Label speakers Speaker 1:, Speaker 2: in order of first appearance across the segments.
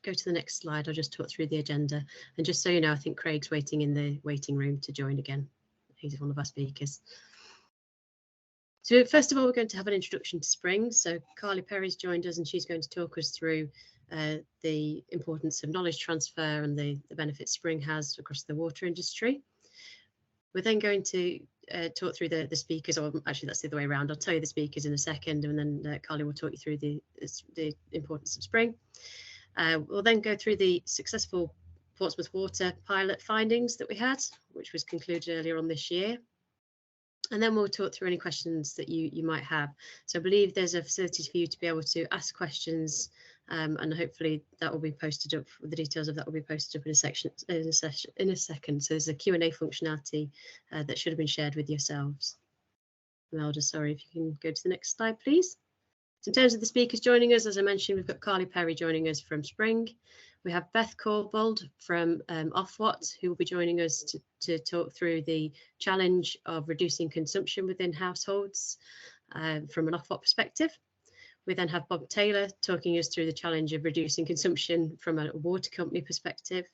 Speaker 1: go to the next slide, I'll just talk through the agenda. And just so you know, I think Craig's waiting in the waiting room to join again. He's one of our speakers. So first of all, we're going to have an introduction to Spring. So Carly Perry's joined us and she's going to talk us through the importance of knowledge transfer and the benefits Spring has across the water industry. We're then going to talk through the speakers, or actually that's the other way around. I'll tell you the speakers in a second, and then Carly will talk you through the importance of Spring. We'll then go through the successful Portsmouth Water pilot findings that we had, which was concluded earlier on this year. And then we'll talk through any questions that you might have. So I believe there's a facility for you to be able to ask questions, and hopefully that will be posted up. The details of that will be posted up in a second. So there's a Q&A functionality that should have been shared with yourselves. Melda, sorry, if you can go to the next slide, please. So in terms of the speakers joining us, as I mentioned, we've got Carly Perry joining us from Spring. We have Beth Corbold from Ofwat, who will be joining us to talk through the challenge of reducing consumption within households from an Ofwat perspective. We then have Bob Taylor talking us through the challenge of reducing consumption from a water company perspective.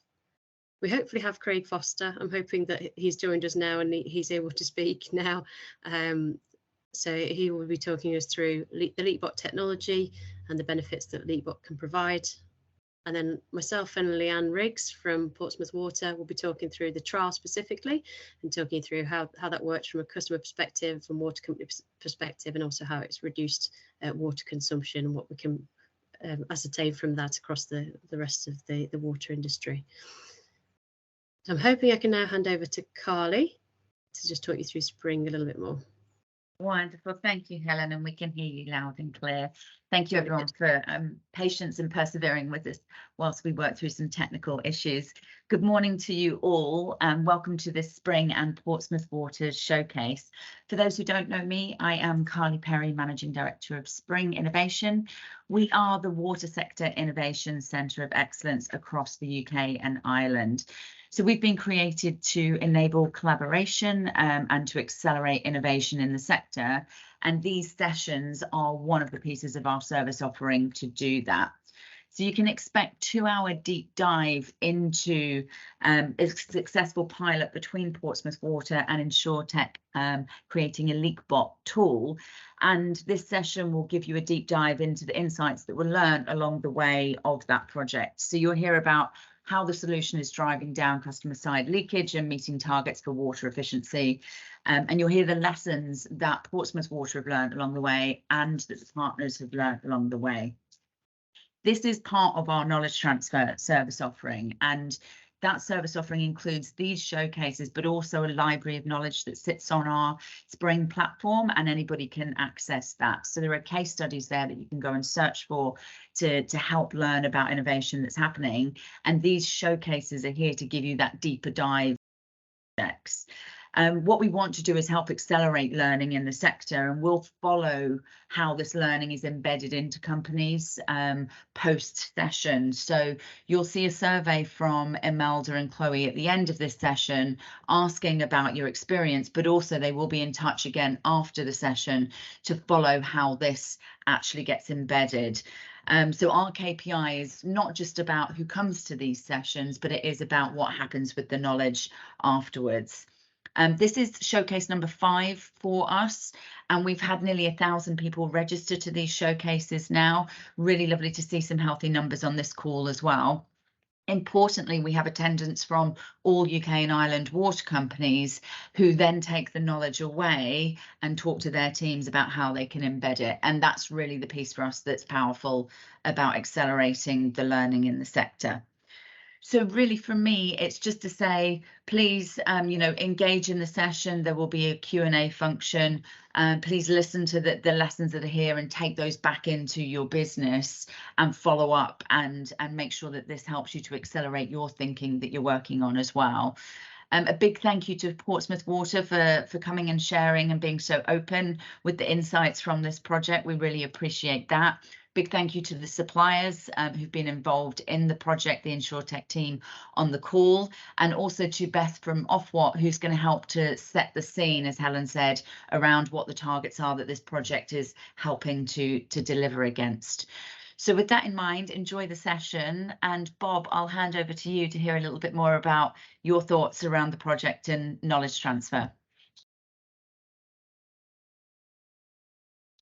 Speaker 1: We hopefully have Craig Foster. I'm hoping that he's joined us now and he's able to speak now. So he will be talking us through the Leakbot technology and the benefits that Leakbot can provide. And then myself and Leanne Riggs from Portsmouth Water will be talking through the trial specifically and talking through how that works from a customer perspective, from water company perspective, and also how it's reduced water consumption and what we can ascertain from that across the rest of the water industry. So I'm hoping I can now hand over to Carly to just talk you through Spring a little bit more.
Speaker 2: Wonderful. Thank you, Helen, and we can hear you loud and clear. Thank you, everyone, for patience and persevering with us whilst we work through some technical issues. Good morning to you all, and welcome to this Spring and Portsmouth Water Showcase. For those who don't know me, I am Carly Perry, Managing Director of Spring Innovation. We are the Water Sector Innovation Centre of Excellence across the UK and Ireland. So we've been created to enable collaboration and to accelerate innovation in the sector. And these sessions are one of the pieces of our service offering to do that. So you can expect 2-hour deep dive into a successful pilot between Portsmouth Water and InsurTech creating a Leakbot tool. And this session will give you a deep dive into the insights that were learned along the way of that project. So you'll hear about how the solution is driving down customer side leakage and meeting targets for water efficiency. And you'll hear the lessons that Portsmouth Water have learned along the way and that the partners have learned along the way. This is part of our knowledge transfer service offering, and that service offering includes these showcases, but also a library of knowledge that sits on our Spring platform, and anybody can access that. So there are case studies there that you can go and search for to help learn about innovation that's happening. And these showcases are here to give you that deeper dive. What we want to do is help accelerate learning in the sector, and we'll follow how this learning is embedded into companies post-session. So you'll see a survey from Imelda and Chloe at the end of this session asking about your experience, but also they will be in touch again after the session to follow how this actually gets embedded. So our KPI is not just about who comes to these sessions, but it is about what happens with the knowledge afterwards. This is showcase number 5 for us, and we've had nearly 1,000 people register to these showcases now. Really lovely to see some healthy numbers on this call as well. Importantly, we have attendance from all UK and Ireland water companies who then take the knowledge away and talk to their teams about how they can embed it. And that's really the piece for us that's powerful about accelerating the learning in the sector. So really for me, it's just to say, please, engage in the session. There will be a Q&A function. Please listen to the lessons that are here and take those back into your business and follow up and make sure that this helps you to accelerate your thinking that you're working on as well. A big thank you to Portsmouth Water for coming and sharing and being so open with the insights from this project. We really appreciate that. Big thank you to the suppliers who've been involved in the project, the InsurTech team on the call, and also to Beth from Ofwat, who's going to help to set the scene, as Helen said, around what the targets are that this project is helping to deliver against. So with that in mind, enjoy the session. And Bob, I'll hand over to you to hear a little bit more about your thoughts around the project and knowledge transfer.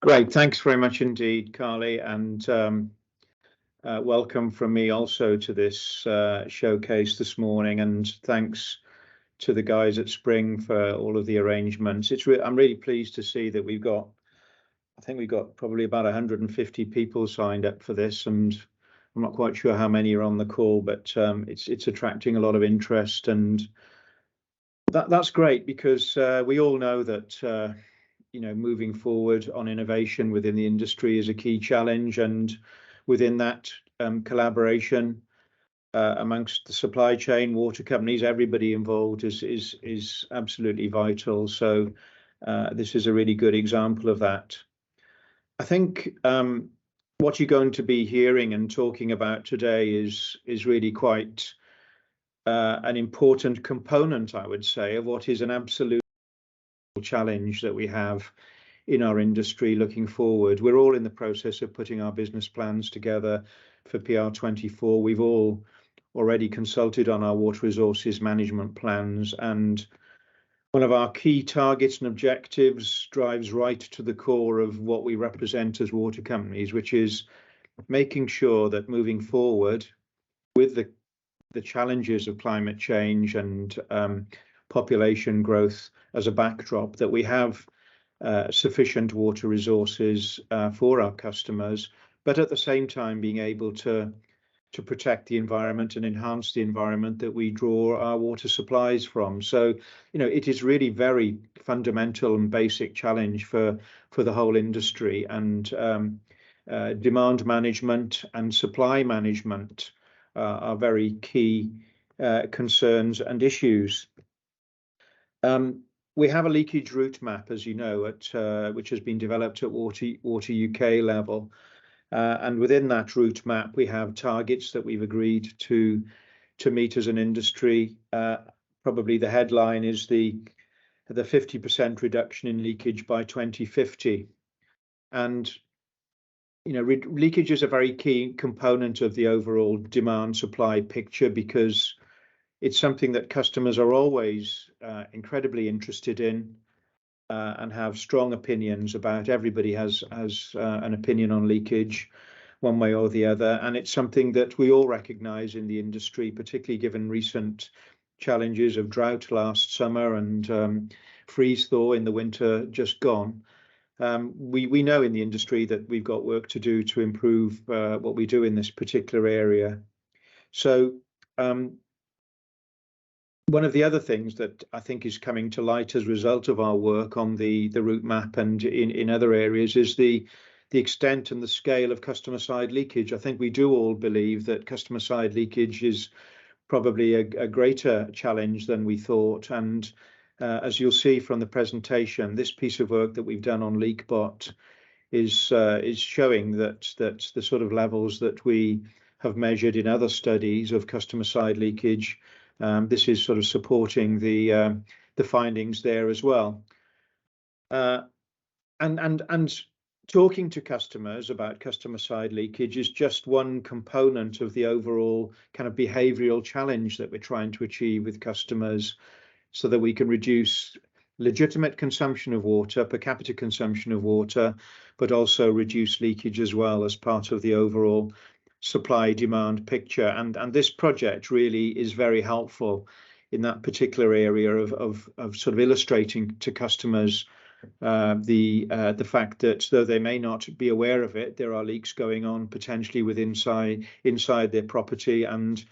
Speaker 3: Great, thanks very much indeed, Carly, and welcome from me also to this showcase this morning, and thanks to the guys at Spring for all of the arrangements. I'm really pleased to see that I think we've got probably about 150 people signed up for this, and I'm not quite sure how many are on the call, but it's attracting a lot of interest, and that's great, because we all know that moving forward on innovation within the industry is a key challenge, and within that collaboration amongst the supply chain, water companies, everybody involved is absolutely vital. So this is a really good example of that. I think what you're going to be hearing and talking about today is really quite an important component, I would say, of what is an absolute challenge that we have in our industry looking forward. We're all in the process of putting our business plans together for PR24. We've all already consulted on our water resources management plans, and one of our key targets and objectives drives right to the core of what we represent as water companies, which is making sure that moving forward with the challenges of climate change and population growth as a backdrop, that we have sufficient water resources for our customers, but at the same time being able to protect the environment and enhance the environment that we draw our water supplies from. So, it is really very fundamental and basic challenge for the whole industry, and demand management and supply management are very key concerns and issues. We have a leakage route map, as you know, which has been developed at Water UK level. And within that route map, we have targets that we've agreed to meet as an industry. Probably the headline is the 50% reduction in leakage by 2050. And leakage is a very key component of the overall demand supply picture, because it's something that customers are always incredibly interested in and have strong opinions about. Everybody has an opinion on leakage one way or the other, and it's something that we all recognise in the industry, particularly given recent challenges of drought last summer and freeze thaw in the winter just gone. We know in the industry that we've got work to do to improve what we do in this particular area. So one of the other things that I think is coming to light as a result of our work on the route map and in other areas is the extent and the scale of customer side leakage. I think we do all believe that customer side leakage is probably a greater challenge than we thought. And as you'll see from the presentation, this piece of work that we've done on Leakbot is showing that the sort of levels that we have measured in other studies of customer side leakage, this is sort of supporting the findings there as well. And talking to customers about customer side leakage is just one component of the overall kind of behavioural challenge that we're trying to achieve with customers, so that we can reduce legitimate consumption of water, per capita consumption of water, but also reduce leakage as well as part of the overall supply demand picture. And this project really is very helpful in that particular area of sort of illustrating to customers the fact that though they may not be aware of it, there are leaks going on potentially inside their property, and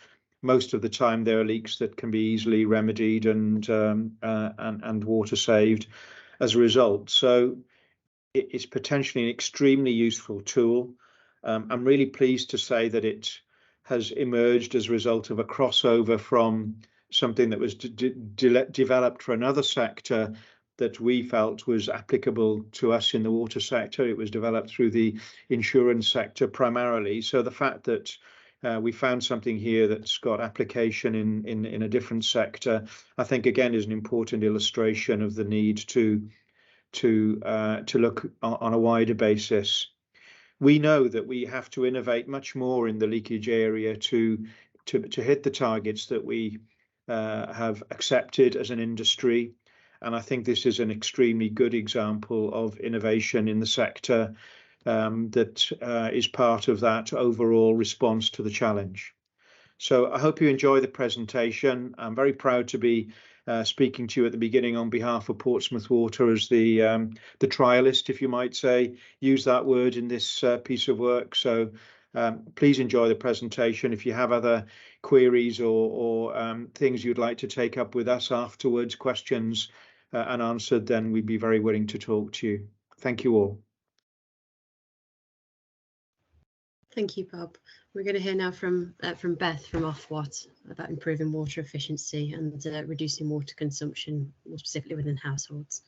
Speaker 3: most of the time there are leaks that can be easily remedied and water saved as a result. So it's potentially an extremely useful tool. I'm really pleased to say that it has emerged as a result of a crossover from something that was developed for another sector that we felt was applicable to us in the water sector. It was developed through the insurance sector primarily. So the fact that we found something here that's got application in a different sector, I think again is an important illustration of the need to look on a wider basis. we know that we have to innovate much more in the leakage area to hit the targets that we have accepted as an industry. And I think this is an extremely good example of innovation in the sector that is part of that overall response to the challenge. So I hope you enjoy the presentation. I'm very proud to be speaking to you at the beginning on behalf of Portsmouth Water as the trialist, if you might say, use that word in this piece of work. So please enjoy the presentation. If you have other queries or things you'd like to take up with us afterwards, questions unanswered, then we'd be very willing to talk to you. Thank you all.
Speaker 1: Thank you, Bob. We're going to hear now from Beth from Ofwat about improving water efficiency and reducing water consumption, more specifically within households.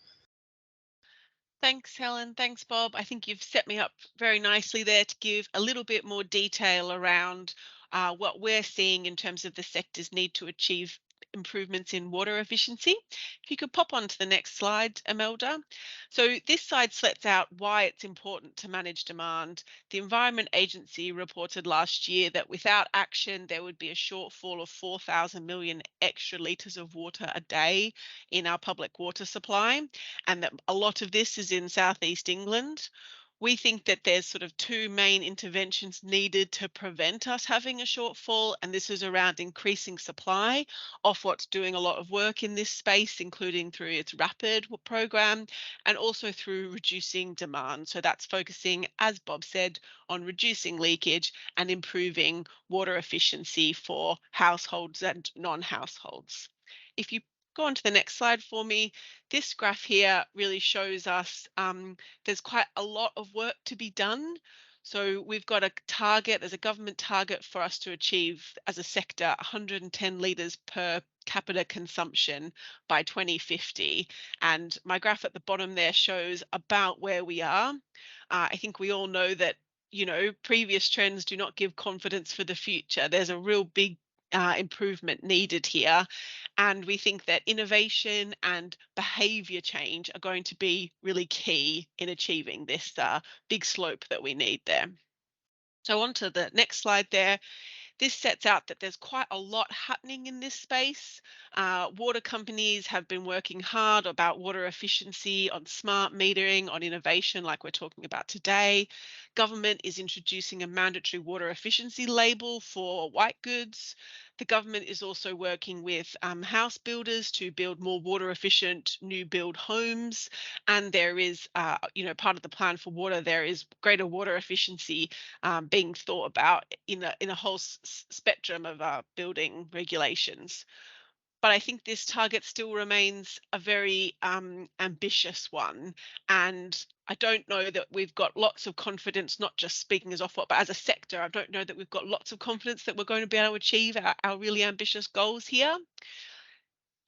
Speaker 4: Thanks, Helen. Thanks, Bob. I think you've set me up very nicely there to give a little bit more detail around what we're seeing in terms of the sector's need to achieve improvements in water efficiency. If you could pop on to the next slide, Imelda. So this slide sets out why it's important to manage demand. The Environment Agency reported last year that without action, there would be a shortfall of 4,000 million extra litres of water a day in our public water supply, and that a lot of this is in southeast England. We think that there's sort of two main interventions needed to prevent us having a shortfall, and this is around increasing supply. Ofwat's doing a lot of work in this space, including through its RAPID program and also through reducing demand. So that's focusing, as Bob said, on reducing leakage and improving water efficiency for households and non-households. If you go on to the next slide for me, this graph here really shows us there's quite a lot of work to be done. So we've got a target, there's a government target for us to achieve as a sector 110 litres per capita consumption by 2050. And my graph at the bottom there shows about where we are. I think we all know that, you know, previous trends do not give confidence for the future. There's a real big improvement needed here. And we think that innovation and behaviour change are going to be really key in achieving this big slope that we need there. So on to the next slide there. This sets out that there's quite a lot happening in this space. Water companies have been working hard about water efficiency, on smart metering, on innovation like we're talking about today. Government is introducing a mandatory water efficiency label for white goods. The government is also working with house builders to build more water efficient new build homes. And there is, you know, part of the plan for water, there is greater water efficiency being thought about in a whole spectrum of building regulations. But I think this target still remains a very ambitious one. And I don't know that we've got lots of confidence, not just speaking as Ofwat, but as a sector, I don't know that we've got lots of confidence that we're going to be able to achieve our really ambitious goals here.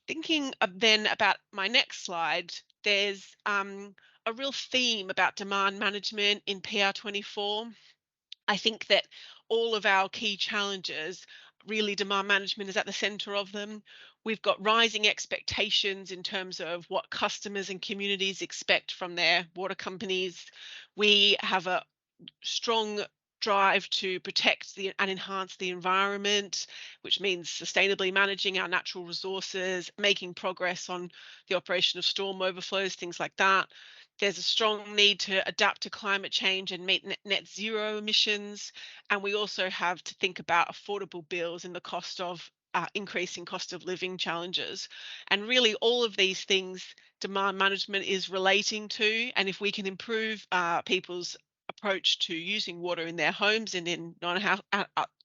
Speaker 4: Thinking then about my next slide, there's a real theme about demand management in PR24. I think that all of our key challenges, really demand management is at the centre of them. We've got rising expectations in terms of what customers and communities expect from their water companies. We have a strong drive to protect and enhance the environment, which means sustainably managing our natural resources, making progress on the operation of storm overflows, things like that. There's a strong need to adapt to climate change and meet net zero emissions. And we also have to think about affordable bills and the cost of increasing cost of living challenges. And really all of these things demand management is relating to. And if we can improve people's approach to using water in their homes and in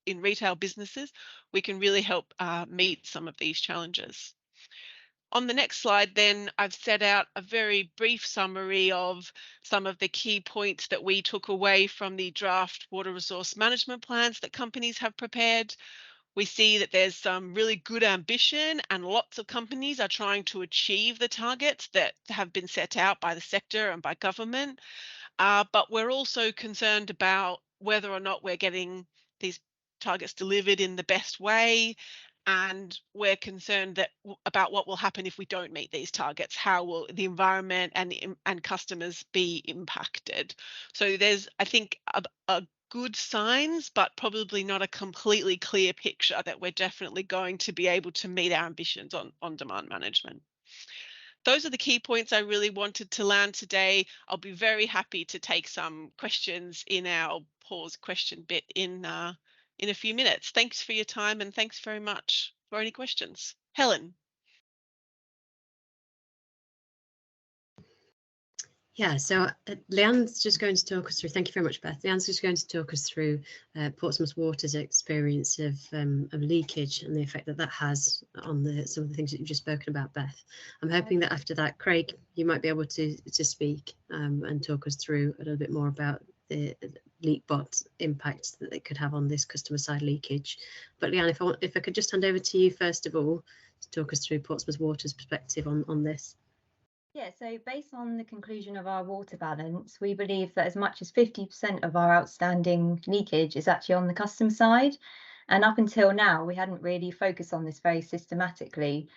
Speaker 4: in retail businesses, we can really help meet some of these challenges. On the next slide, then, I've set out a very brief summary of some of the key points that we took away from the draft water resource management plans that companies have prepared. We see that there's some really good ambition and lots of companies are trying to achieve the targets that have been set out by the sector and by government. But we're also concerned about whether or not we're getting these targets delivered in the best way. and we're concerned that about what will happen if we don't meet these targets. How will the environment and customers be impacted? So there's, I think, a good signs, but probably not a completely clear picture that we're definitely going to be able to meet our ambitions on demand management. Those are the key points I really wanted to land today. I'll be very happy to take some questions in our pause question bit in a few minutes. Thanks for your time, and thanks very much for any questions. Helen.
Speaker 1: Yeah, so Leanne's just going to talk us through, thank you very much, Beth. Leanne's just going to talk us through Portsmouth Water's experience of leakage and the effect that that has on some of the things that you've just spoken about, Beth. I'm hoping that after that, Craig, you might be able to speak and talk us through a little bit more about the Leakbot impact that it could have on this customer side leakage. But Leanne, if I could just hand over to you first of all to talk us through Portsmouth Water's perspective on this.
Speaker 5: Yeah, so based on the conclusion of our water balance, we believe that as much as 50% of our outstanding leakage is actually on the customer side. And up until now, we hadn't really focused on this very systematically.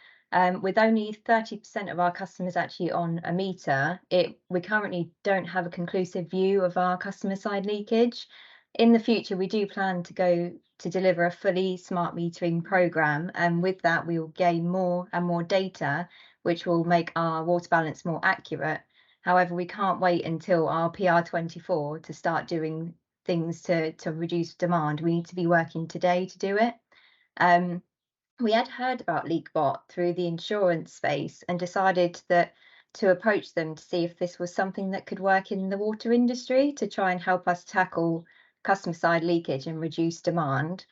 Speaker 5: With only 30% of our customers actually on a meter, we currently don't have a conclusive view of our customer side leakage. In the future, we do plan to go to deliver a fully smart metering program, and with that, we will gain more and more data, which will make our water balance more accurate. However, we can't wait until our PR24 to start doing things to reduce demand. We need to be working today to do it. We had heard about Leakbot through the insurance space and decided that to approach them to see if this was something that could work in the water industry to try and help us tackle customer side leakage and reduce demand.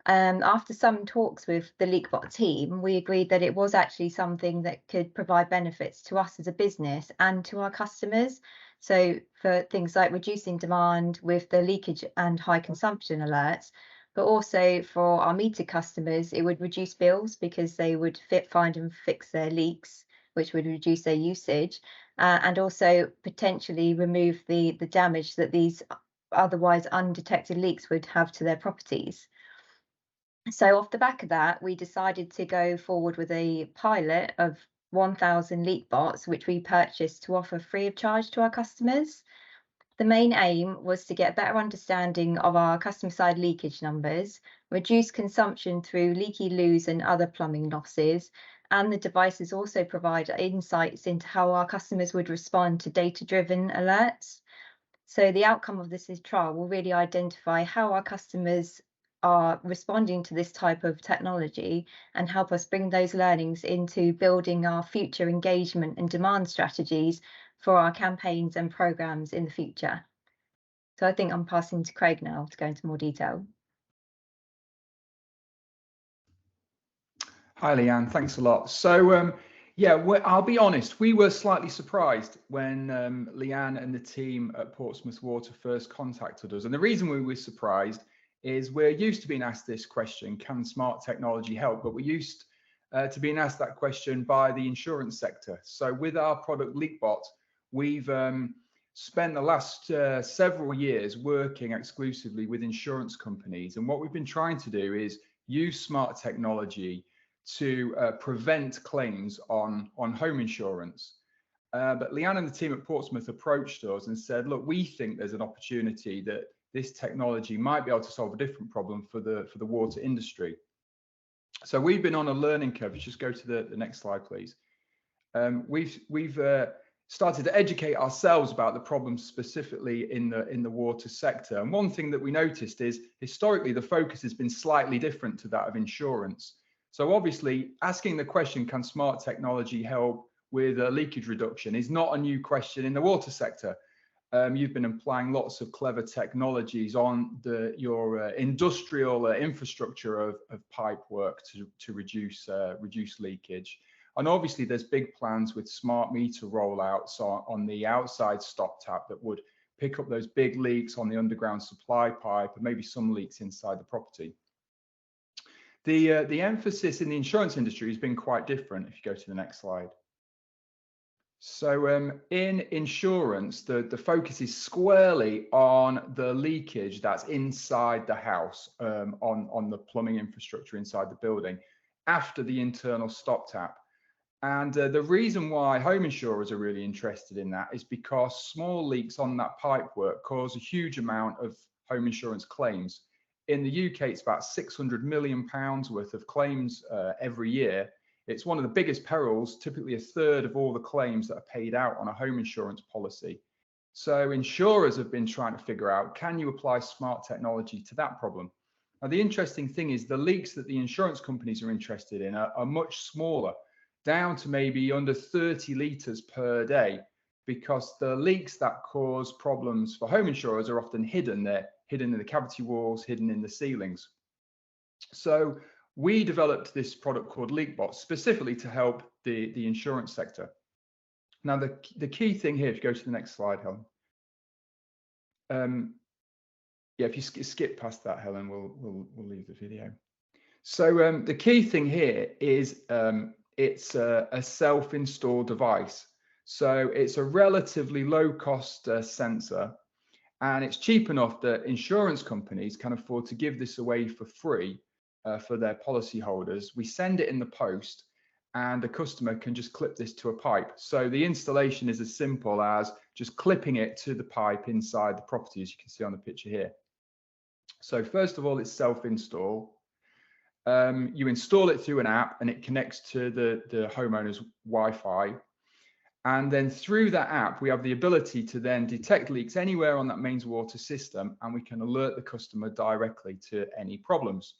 Speaker 5: After some talks with the Leakbot team, we agreed that it was actually something that could provide benefits to us as a business and to our customers. So for things like reducing demand with the leakage and high consumption alerts, but also for our meter customers, it would reduce bills because they would find and fix their leaks, which would reduce their usage, and also potentially remove the damage that these otherwise undetected leaks would have to their properties. So off the back of that, we decided to go forward with a pilot of 1,000 Leakbots, which we purchased to offer free of charge to our customers. The main aim was to get a better understanding of our customer side leakage numbers, reduce consumption through leaky loos and other plumbing losses, and the devices also provide insights into how our customers would respond to data-driven alerts. So the outcome of this trial will really identify how our customers are responding to this type of technology and help us bring those learnings into building our future engagement and demand strategies for our campaigns and programs in the future. So I think I'm passing to Craig now to go into more detail.
Speaker 6: Hi, Leanne, thanks a lot. So yeah, I'll be honest, we were slightly surprised when Leanne and the team at Portsmouth Water first contacted us. And the reason we were surprised is we're used to being asked this question, can smart technology help? But we're used to being asked that question by the insurance sector. So with our product Leakbot, we've spent the last several years working exclusively with insurance companies. And what we've been trying to do is use smart technology to prevent claims on home insurance. But Leanne and the team at Portsmouth approached us and said, look, we think there's an opportunity that this technology might be able to solve a different problem for the water industry. So we've been on a learning curve. Just go to the next slide, please. We've started to educate ourselves about the problems specifically in the water sector. And one thing that we noticed is historically the focus has been slightly different to that of insurance. So obviously asking the question, can smart technology help with leakage reduction, is not a new question in the water sector. You've been applying lots of clever technologies on your industrial infrastructure of pipe work to reduce leakage. And obviously there's big plans with smart meter rollouts on the outside stop tap that would pick up those big leaks on the underground supply pipe and maybe some leaks inside the property. The emphasis in the insurance industry has been quite different. If you go to the next slide. So in insurance, the focus is squarely on the leakage that's inside the house, on the plumbing infrastructure inside the building after the internal stop tap. And the reason why home insurers are really interested in that is because small leaks on that pipework cause a huge amount of home insurance claims. In the UK, it's about £600 million worth of claims every year. It's one of the biggest perils, typically a third of all the claims that are paid out on a home insurance policy. So insurers have been trying to figure out, can you apply smart technology to that problem? Now, the interesting thing is the leaks that the insurance companies are interested in are much smaller, down to maybe under 30 litres per day, because the leaks that cause problems for home insurers are often hidden. They're hidden in the cavity walls, hidden in the ceilings. So we developed this product called Leakbot specifically to help the insurance sector. Now, the key thing here, if you go to the next slide, Helen. Yeah, if you skip past that, Helen, we'll leave the video. So the key thing here is it's a self-install device. So it's a relatively low-cost sensor, and it's cheap enough that insurance companies can afford to give this away for free for their policyholders. We send it in the post, and the customer can just clip this to a pipe. So the installation is as simple as just clipping it to the pipe inside the property, as you can see on the picture here. So first of all, it's self-install. You install it through an app, and it connects to the homeowner's Wi-Fi. And then through that app, we have the ability to then detect leaks anywhere on that mains water system, and we can alert the customer directly to any problems.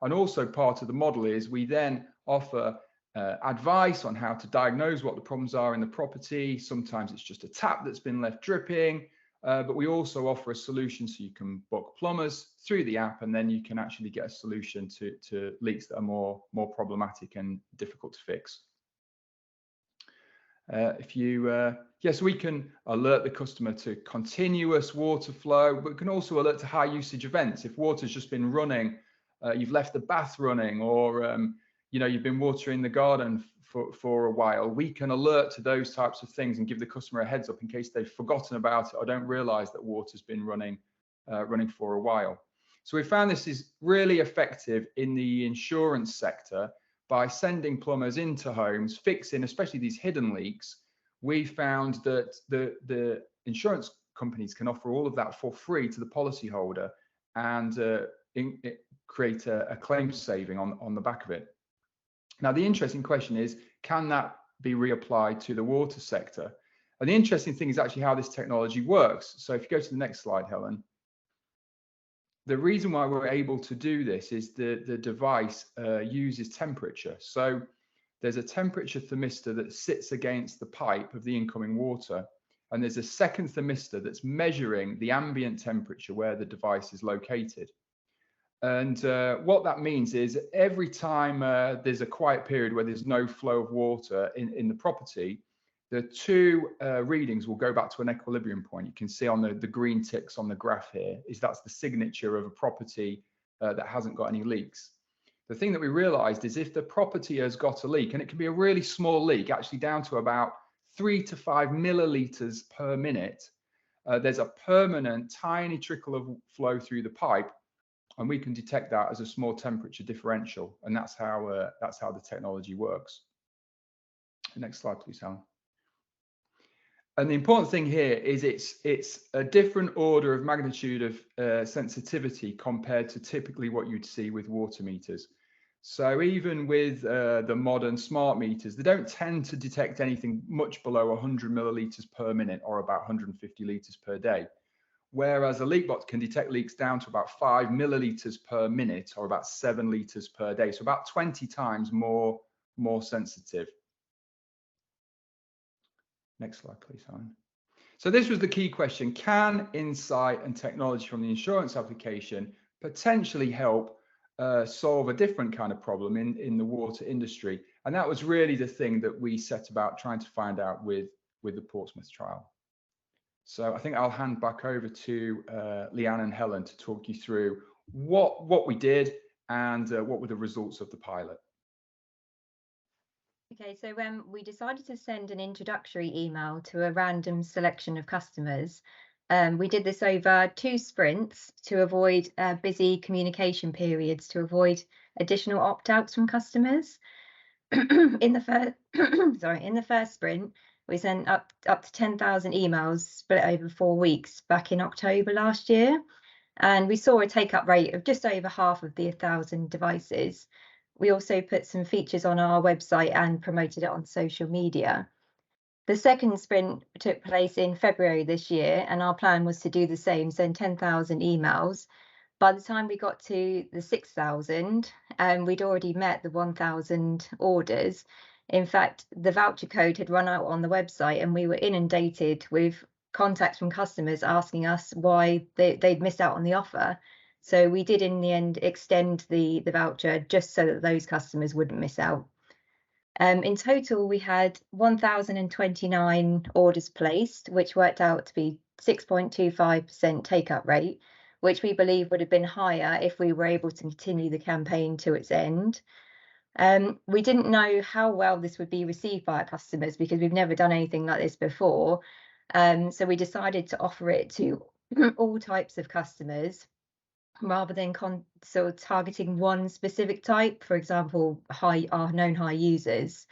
Speaker 6: And also part of the model is we then offer advice on how to diagnose what the problems are in the property. Sometimes it's just a tap that's been left dripping, but we also offer a solution so you can book plumbers through the app, and then you can actually get a solution to leaks that are more problematic and difficult to fix. So we can alert the customer to continuous water flow, but we can also alert to high usage events. If water's just been running, you've left the bath running, or you've been watering the garden for a while, we can alert to those types of things and give the customer a heads up in case they've forgotten about it or don't realize that water's been running for a while. So we found this is really effective in the insurance sector. By sending plumbers into homes, fixing especially these hidden leaks, we found that the insurance companies can offer all of that for free to the policyholder, and create a claim saving on the back of it. Now, the interesting question is, can that be reapplied to the water sector? And the interesting thing is actually how this technology works. So if you go to the next slide, Helen. The reason why we're able to do this is the device uses temperature. So there's a temperature thermistor that sits against the pipe of the incoming water, and there's a second thermistor that's measuring the ambient temperature where the device is located. And what that means is every time there's a quiet period where there's no flow of water in the property, the two readings will go back to an equilibrium point. You can see on the green ticks on the graph here, that's the signature of a property that hasn't got any leaks. The thing that we realized is if the property has got a leak, and it can be a really small leak, actually down to about 3 to 5 milliliters per minute, there's a permanent tiny trickle of flow through the pipe, and we can detect that as a small temperature differential, and that's how the technology works. Next slide, please, Helen. And the important thing here is it's a different order of magnitude of sensitivity compared to typically what you'd see with water meters. So even with the modern smart meters, they don't tend to detect anything much below 100 milliliters per minute, or about 150 liters per day. Whereas a Leakbot can detect leaks down to about 5 milliliters per minute, or about 7 liters per day. So about 20 times more sensitive. Next slide, please, Helen. So this was the key question. Can insight and technology from the insurance application potentially help solve a different kind of problem in the water industry? And that was really the thing that we set about trying to find out with the Portsmouth trial. So I think I'll hand back over to Leanne and Helen to talk you through what we did and what were the results of the pilot.
Speaker 5: Okay, so we decided to send an introductory email to a random selection of customers. We did this over 2 sprints to avoid busy communication periods, to avoid additional opt-outs from customers. In the first sprint, we sent up to 10,000 emails split over 4 weeks back in October last year, and we saw a take-up rate of just over half of the 1,000 devices. We also put some features on our website and promoted it on social media. The second sprint took place in February this year, and our plan was to do the same, send 10,000 emails. By the time we got to the 6,000, we'd already met the 1,000 orders. In fact, the voucher code had run out on the website, and we were inundated with contacts from customers asking us why they'd missed out on the offer. So we did in the end extend the voucher just so that those customers wouldn't miss out. In total, we had 1,029 orders placed, which worked out to be 6.25% take-up rate, which we believe would have been higher if we were able to continue the campaign to its end. We didn't know how well this would be received by our customers because we've never done anything like this before. So we decided to offer it to all types of customers rather than sort of targeting one specific type, for example, our known high users.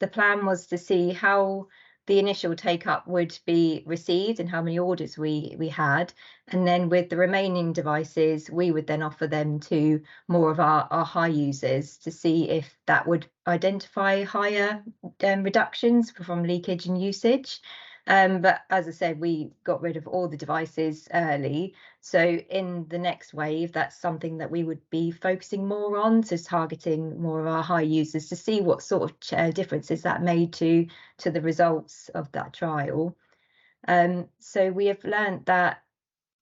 Speaker 5: The plan was to see how the initial take-up would be received and how many orders we had, and then with the remaining devices we would then offer them to more of our high users to see if that would identify higher reductions from leakage and usage. But as I said, we got rid of all the devices early. So in the next wave, that's something that we would be focusing more on, so targeting more of our high users to see what sort of differences that made to the results of that trial. So we have learned that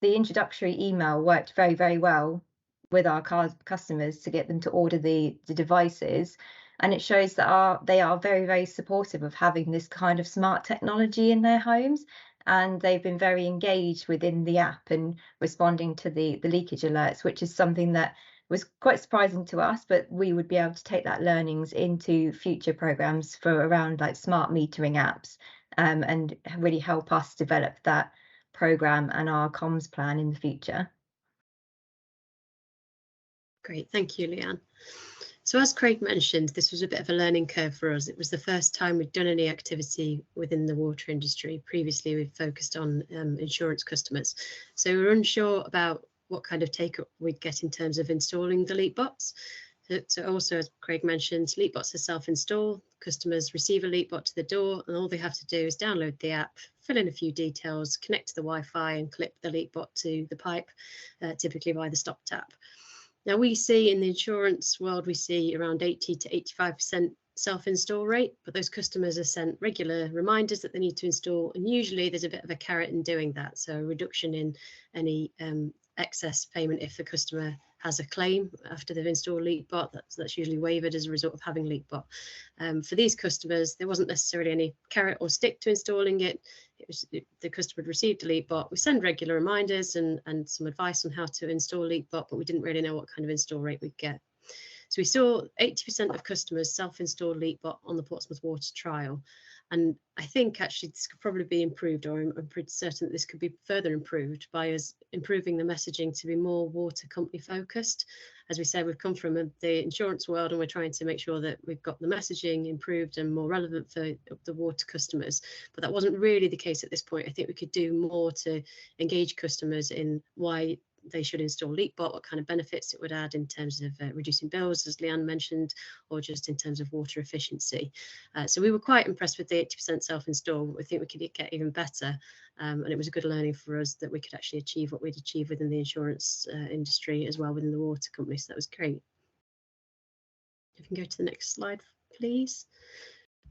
Speaker 5: the introductory email worked very, very well with our customers to get them to order the devices. And it shows that they are very, very supportive of having this kind of smart technology in their homes. And they've been very engaged within the app and responding to the leakage alerts, which is something that was quite surprising to us, but we would be able to take that learnings into future programs for around like smart metering apps, and really help us develop that program and our comms plan in the future.
Speaker 1: Great, thank you, Leanne. So as Craig mentioned, this was a bit of a learning curve for us. It was the first time we'd done any activity within the water industry. Previously, we've focused on insurance customers. So we were unsure about what kind of take-up we'd get in terms of installing the Leakbots. So also, as Craig mentioned, Leakbots are self-install. Customers receive a Leakbot to the door, and all they have to do is download the app, fill in a few details, connect to the Wi-Fi and clip the Leakbot to the pipe, typically by the stop tap. Now we see in the insurance world, we see around 80 to 85% self-install rate, but those customers are sent regular reminders that they need to install, and usually there's a bit of a carrot in doing that, so a reduction in any excess payment if the customer has a claim after they've installed Leakbot. That's usually waived as a result of having Leakbot. For these customers, there wasn't necessarily any carrot or stick to installing it. The customer had received a Leakbot. We send regular reminders and some advice on how to install Leakbot, but we didn't really know what kind of install rate we'd get. So we saw 80% of customers self-install Leakbot on the Portsmouth Water trial. And I think actually this could probably be improved, or I'm pretty certain that this could be further improved by us improving the messaging to be more water company focused. As we said, we've come from the insurance world, and we're trying to make sure that we've got the messaging improved and more relevant for the water customers. But that wasn't really the case at this point. I think we could do more to engage customers in why they should install Leakbot, what kind of benefits it would add in terms of reducing bills, as Leanne mentioned, or just in terms of water efficiency. So we were quite impressed with the 80% self-install. We think we could get even better, and it was a good learning for us that we could actually achieve what we'd achieved within the insurance industry as well within the water company. So that was great. If we can go to the next slide, please.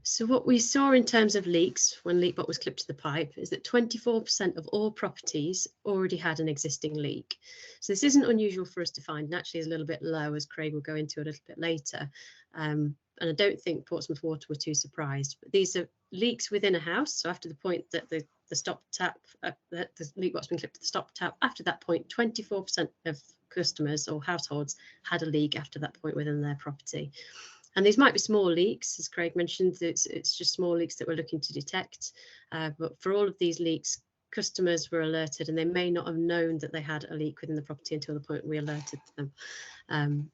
Speaker 1: So what we saw in terms of leaks when Leakbot was clipped to the pipe is that 24% of all properties already had an existing leak. So this isn't unusual for us to find, and actually is a little bit low, as Craig will go into a little bit later. And I don't think Portsmouth Water were too surprised, but these are leaks within a house. So after the point that the stop tap, the Leakbot's been clipped to the stop tap, after that point, 24% of customers or households had a leak after that point within their property. And these might be small leaks, as Craig mentioned. It's just small leaks that we're looking to detect. But for all of these leaks, customers were alerted, and they may not have known that they had a leak within the property until the point we alerted them.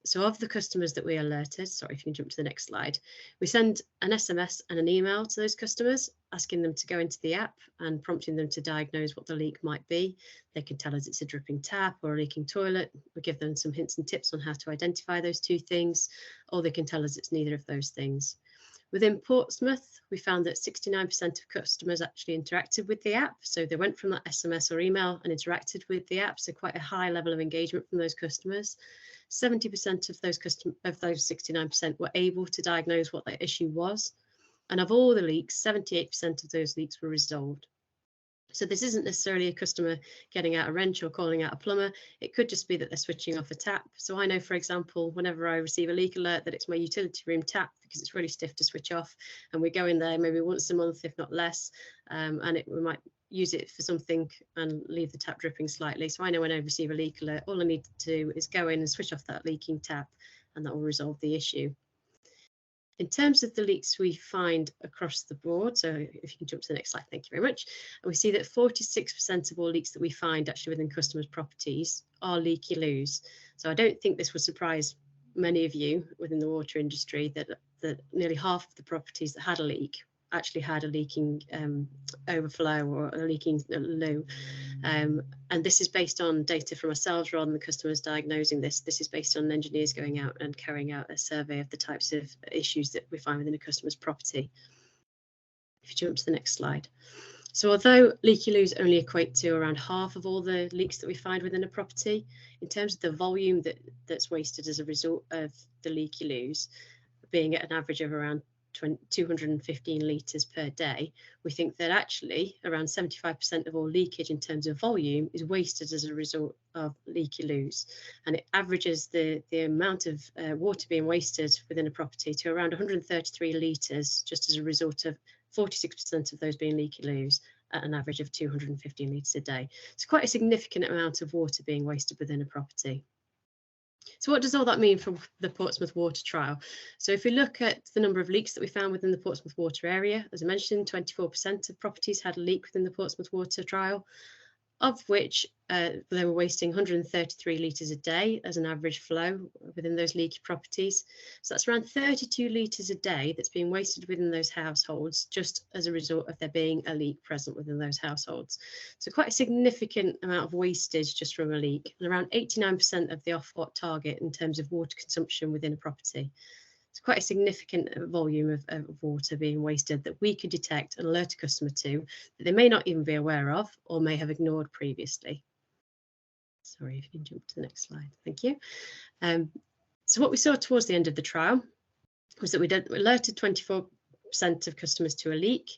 Speaker 1: So of the customers that we alerted, sorry, if you can jump to the next slide, we send an SMS and an email to those customers, asking them to go into the app and prompting them to diagnose what the leak might be. They can tell us it's a dripping tap or a leaking toilet. We give them some hints and tips on how to identify those two things, or they can tell us it's neither of those things. Within Portsmouth, we found that 69% of customers actually interacted with the app. So they went from that SMS or email and interacted with the app. So quite a high level of engagement from those customers. 70% of those 69% were able to diagnose what their issue was. And of all the leaks, 78% of those leaks were resolved. So this isn't necessarily a customer getting out a wrench or calling out a plumber. It could just be that they're switching off a tap. So I know, for example, whenever I receive a leak alert, that it's my utility room tap because it's really stiff to switch off. And we go in there maybe once a month, if not less, and we might use it for something and leave the tap dripping slightly. So I know when I receive a leak alert, all I need to do is go in and switch off that leaking tap, and that will resolve the issue. In terms of the leaks we find across the board, so if you can jump to the next slide, thank you very much. And we see that 46% of all leaks that we find actually within customers' properties are leaky loos. So I don't think this will surprise many of you within the water industry that nearly half of the properties that had a leak actually had a leaking overflow or a leaking loo. And this is based on data from ourselves rather than the customers diagnosing this. This is based on engineers going out and carrying out a survey of the types of issues that we find within a customer's property. If you jump to the next slide. So although leaky loos only equate to around half of all the leaks that we find within a property, in terms of the volume that's wasted as a result of the leaky loos, being at an average of around 215 litres per day, we think that actually around 75% of all leakage in terms of volume is wasted as a result of leaky loos, and it averages the amount of water being wasted within a property to around 133 litres, just as a result of 46% of those being leaky loos at an average of 215 litres a day. It's quite a significant amount of water being wasted within a property. So what does all that mean for the Portsmouth Water trial? So if we look at the number of leaks that we found within the Portsmouth Water area, as I mentioned, 24% of properties had a leak within the Portsmouth Water trial, of which they were wasting 133 litres a day as an average flow within those leaky properties. So that's around 32 litres a day that's being wasted within those households just as a result of there being a leak present within those households. So quite a significant amount of wastage just from a leak, and around 89% of the Ofwat target in terms of water consumption within a property. It's quite a significant volume of water being wasted that we could detect and alert a customer to that they may not even be aware of or may have ignored previously. Sorry, if you can jump to the next slide. Thank you. So what we saw towards the end of the trial was that we alerted 24% of customers to a leak.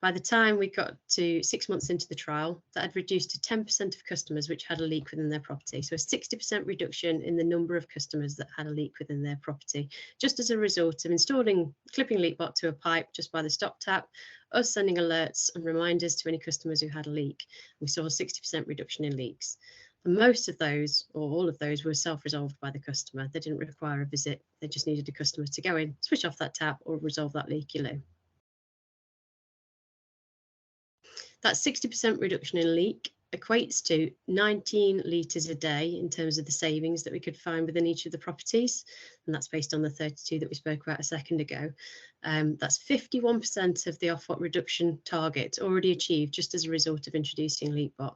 Speaker 1: By the time we got to 6 months into the trial, that had reduced to 10% of customers which had a leak within their property. So a 60% reduction in the number of customers that had a leak within their property, just as a result of clipping Leakbot to a pipe just by the stop tap, us sending alerts and reminders to any customers who had a leak. We saw a 60% reduction in leaks. And most of those, or all of those, were self-resolved by the customer. They didn't require a visit. They just needed a customer to go in, switch off that tap or resolve that leaky loo. That 60% reduction in leak equates to 19 litres a day in terms of the savings that we could find within each of the properties. And that's based on the 32 that we spoke about a second ago. That's 51% of the Ofwat reduction target already achieved just as a result of introducing Leakbot.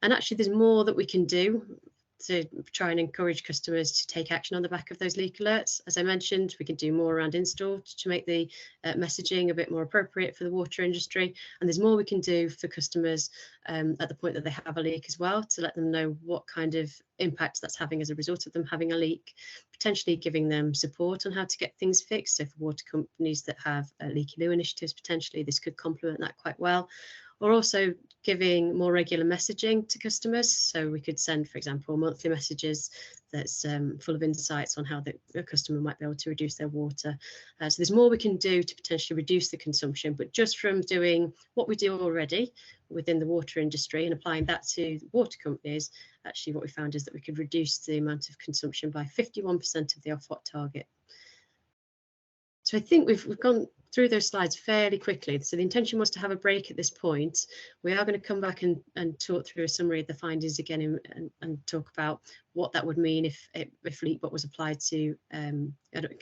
Speaker 1: And actually there's more that we can do to try and encourage customers to take action on the back of those leak alerts. As I mentioned, we can do more around install to make the messaging a bit more appropriate for the water industry. And there's more we can do for customers at the point that they have a leak as well, to let them know what kind of impact that's having as a result of them having a leak, potentially giving them support on how to get things fixed. So for water companies that have leaky loo initiatives, potentially this could complement that quite well. Or also giving more regular messaging to customers. So we could send, for example, monthly messages that's full of insights on how a customer might be able to reduce their water. So there's more we can do to potentially reduce the consumption, but just from doing what we do already within the water industry and applying that to water companies, actually what we found is that we could reduce the amount of consumption by 51% of the Ofwat target. So I think we've gone through those slides fairly quickly. So the intention was to have a break at this point. We are going to come back and talk through a summary of the findings again and talk about what that would mean if Leakbot was applied to kind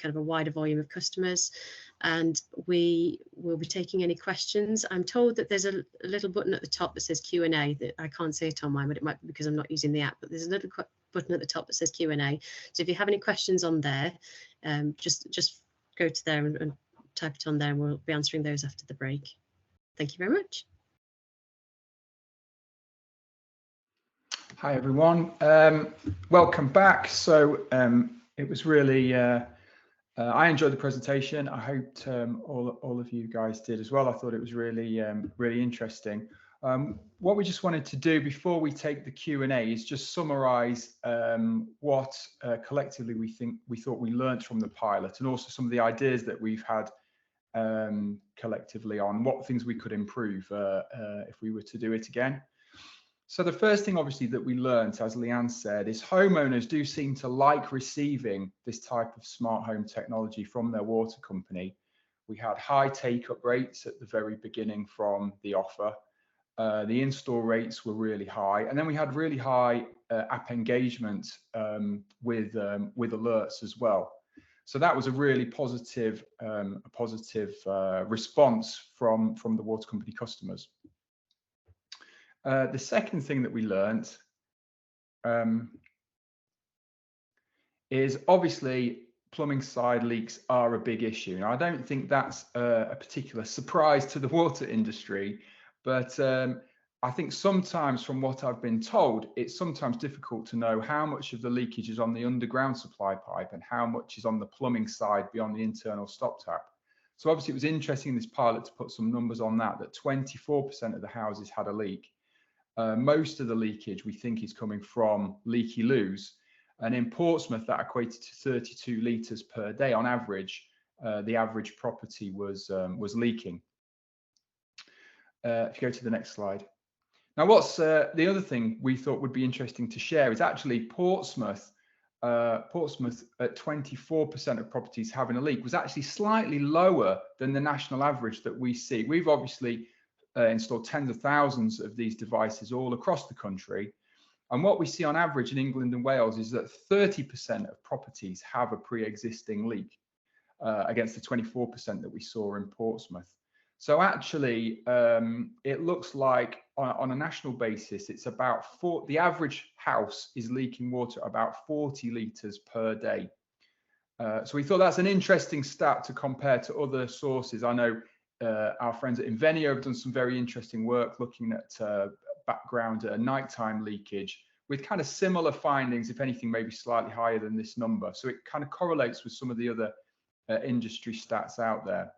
Speaker 1: of a wider volume of customers. And we will be taking any questions. I'm told that there's a little button at the top that says Q&A. That I can't say it on mine, but it might be because I'm not using the app. But there's a little button at the top that says Q&A. So if you have any questions on there, just go to there and type it on there, and we'll be answering those after the break. Thank you very much.
Speaker 6: Hi everyone, welcome back. So it was really, I enjoyed the presentation. I hoped all of you guys did as well. I thought it was really, really interesting. What we just wanted to do before we take the Q&A is just summarise what collectively we thought we learned from the pilot, and also some of the ideas that we've had collectively on what things we could improve if we were to do it again. So the first thing obviously that we learned, as Leanne said, is homeowners do seem to like receiving this type of smart home technology from their water company. We had high take-up rates at the very beginning from the offer. The install rates were really high, and then we had really high app engagement with alerts as well. So that was a really positive response from the water company customers. The second thing that we learned is obviously plumbing side leaks are a big issue. Now, I don't think that's a particular surprise to the water industry, but I think sometimes from what I've been told, it's sometimes difficult to know how much of the leakage is on the underground supply pipe and how much is on the plumbing side beyond the internal stop tap. So obviously it was interesting in this pilot to put some numbers on that 24% of the houses had a leak. Most of the leakage we think is coming from leaky loos, and in Portsmouth that equated to 32 litres per day on average. The average property was leaking. If you go to the next slide. Now, what's the other thing we thought would be interesting to share is actually Portsmouth at 24% of properties having a leak was actually slightly lower than the national average that we see. We've obviously installed tens of thousands of these devices all across the country. And what we see on average in England and Wales is that 30% of properties have a pre-existing leak against the 24% that we saw in Portsmouth. So actually, it looks like on a national basis, it's about the average house is leaking water about 40 litres per day. So we thought that's an interesting stat to compare to other sources. I know our friends at Invenio have done some very interesting work looking at background nighttime leakage with kind of similar findings, if anything, maybe slightly higher than this number. So it kind of correlates with some of the other industry stats out there.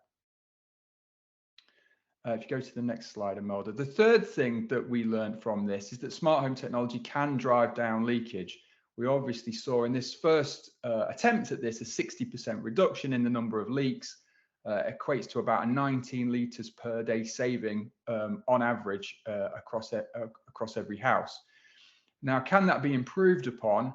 Speaker 6: If you go to the next slide, Imelda. The third thing that we learned from this is that smart home technology can drive down leakage. We obviously saw in this first attempt at this a 60% reduction in the number of leaks, equates to about a 19 litres per day saving on average across every house. Now, can that be improved upon?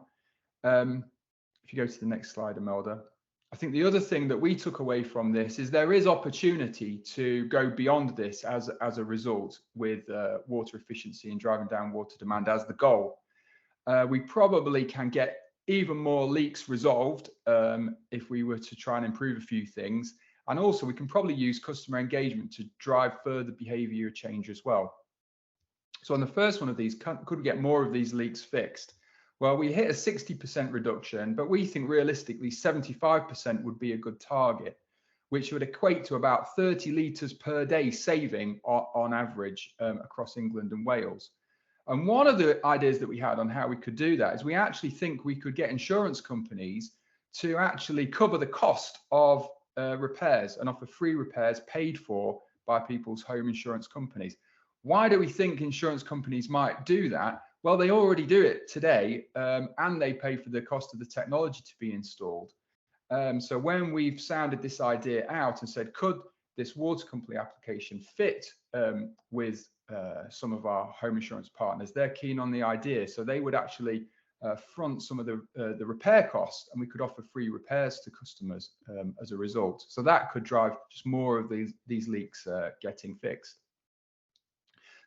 Speaker 6: If you go to the next slide, Imelda. I think the other thing that we took away from this is there is opportunity to go beyond this as a result with water efficiency and driving down water demand as the goal. We probably can get even more leaks resolved if we were to try and improve a few things. And also we can probably use customer engagement to drive further behaviour change as well. So on the first one of these, could we get more of these leaks fixed? Well, we hit a 60% reduction, but we think realistically 75% would be a good target, which would equate to about 30 litres per day saving on average across England and Wales. And one of the ideas that we had on how we could do that is we actually think we could get insurance companies to actually cover the cost of repairs and offer free repairs paid for by people's home insurance companies. Why do we think insurance companies might do that? Well, they already do it today, and they pay for the cost of the technology to be installed. So when we've sounded this idea out and said, could this water company application fit with some of our home insurance partners, they're keen on the idea. So they would actually front some of the repair costs, and we could offer free repairs to customers as a result. So that could drive just more of these leaks getting fixed.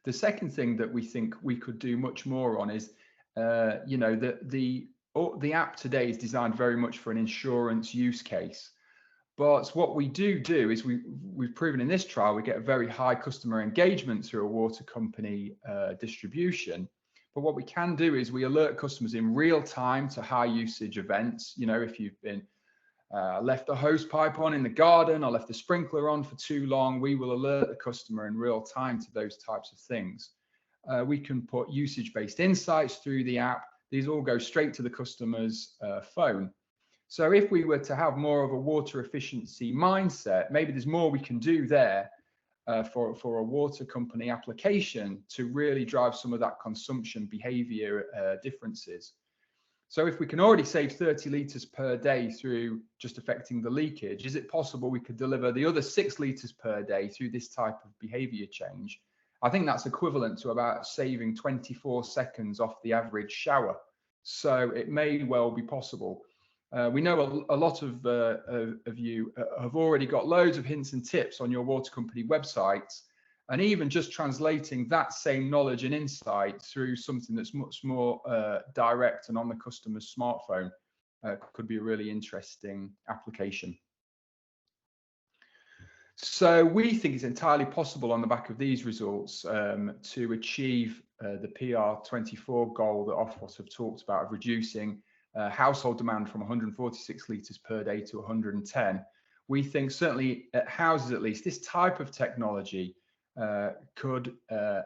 Speaker 6: The second thing that we think we could do much more on is, you know, the app today is designed very much for an insurance use case. But what we do is we've proven in this trial we get a very high customer engagement through a water company distribution. But what we can do is we alert customers in real time to high usage events. You know, if you've been left the hose pipe on in the garden or left the sprinkler on for too long, we will alert the customer in real time to those types of things. We can put usage-based insights through the app. These all go straight to the customer's phone. So if we were to have more of a water efficiency mindset, maybe there's more we can do there for a water company application to really drive some of that consumption behavior differences. So if we can already save 30 litres per day through just affecting the leakage, is it possible we could deliver the other 6 litres per day through this type of behavior change? I think that's equivalent to about saving 24 seconds off the average shower. So it may well be possible. We know a lot of you have already got loads of hints and tips on your water company websites, and even just translating that same knowledge and insight through something that's much more direct and on the customer's smartphone could be a really interesting application. So we think it's entirely possible on the back of these results to achieve the PR24 goal that Ofwat have talked about of reducing household demand from 146 litres per day to 110. We think certainly at houses at least, this type of technology could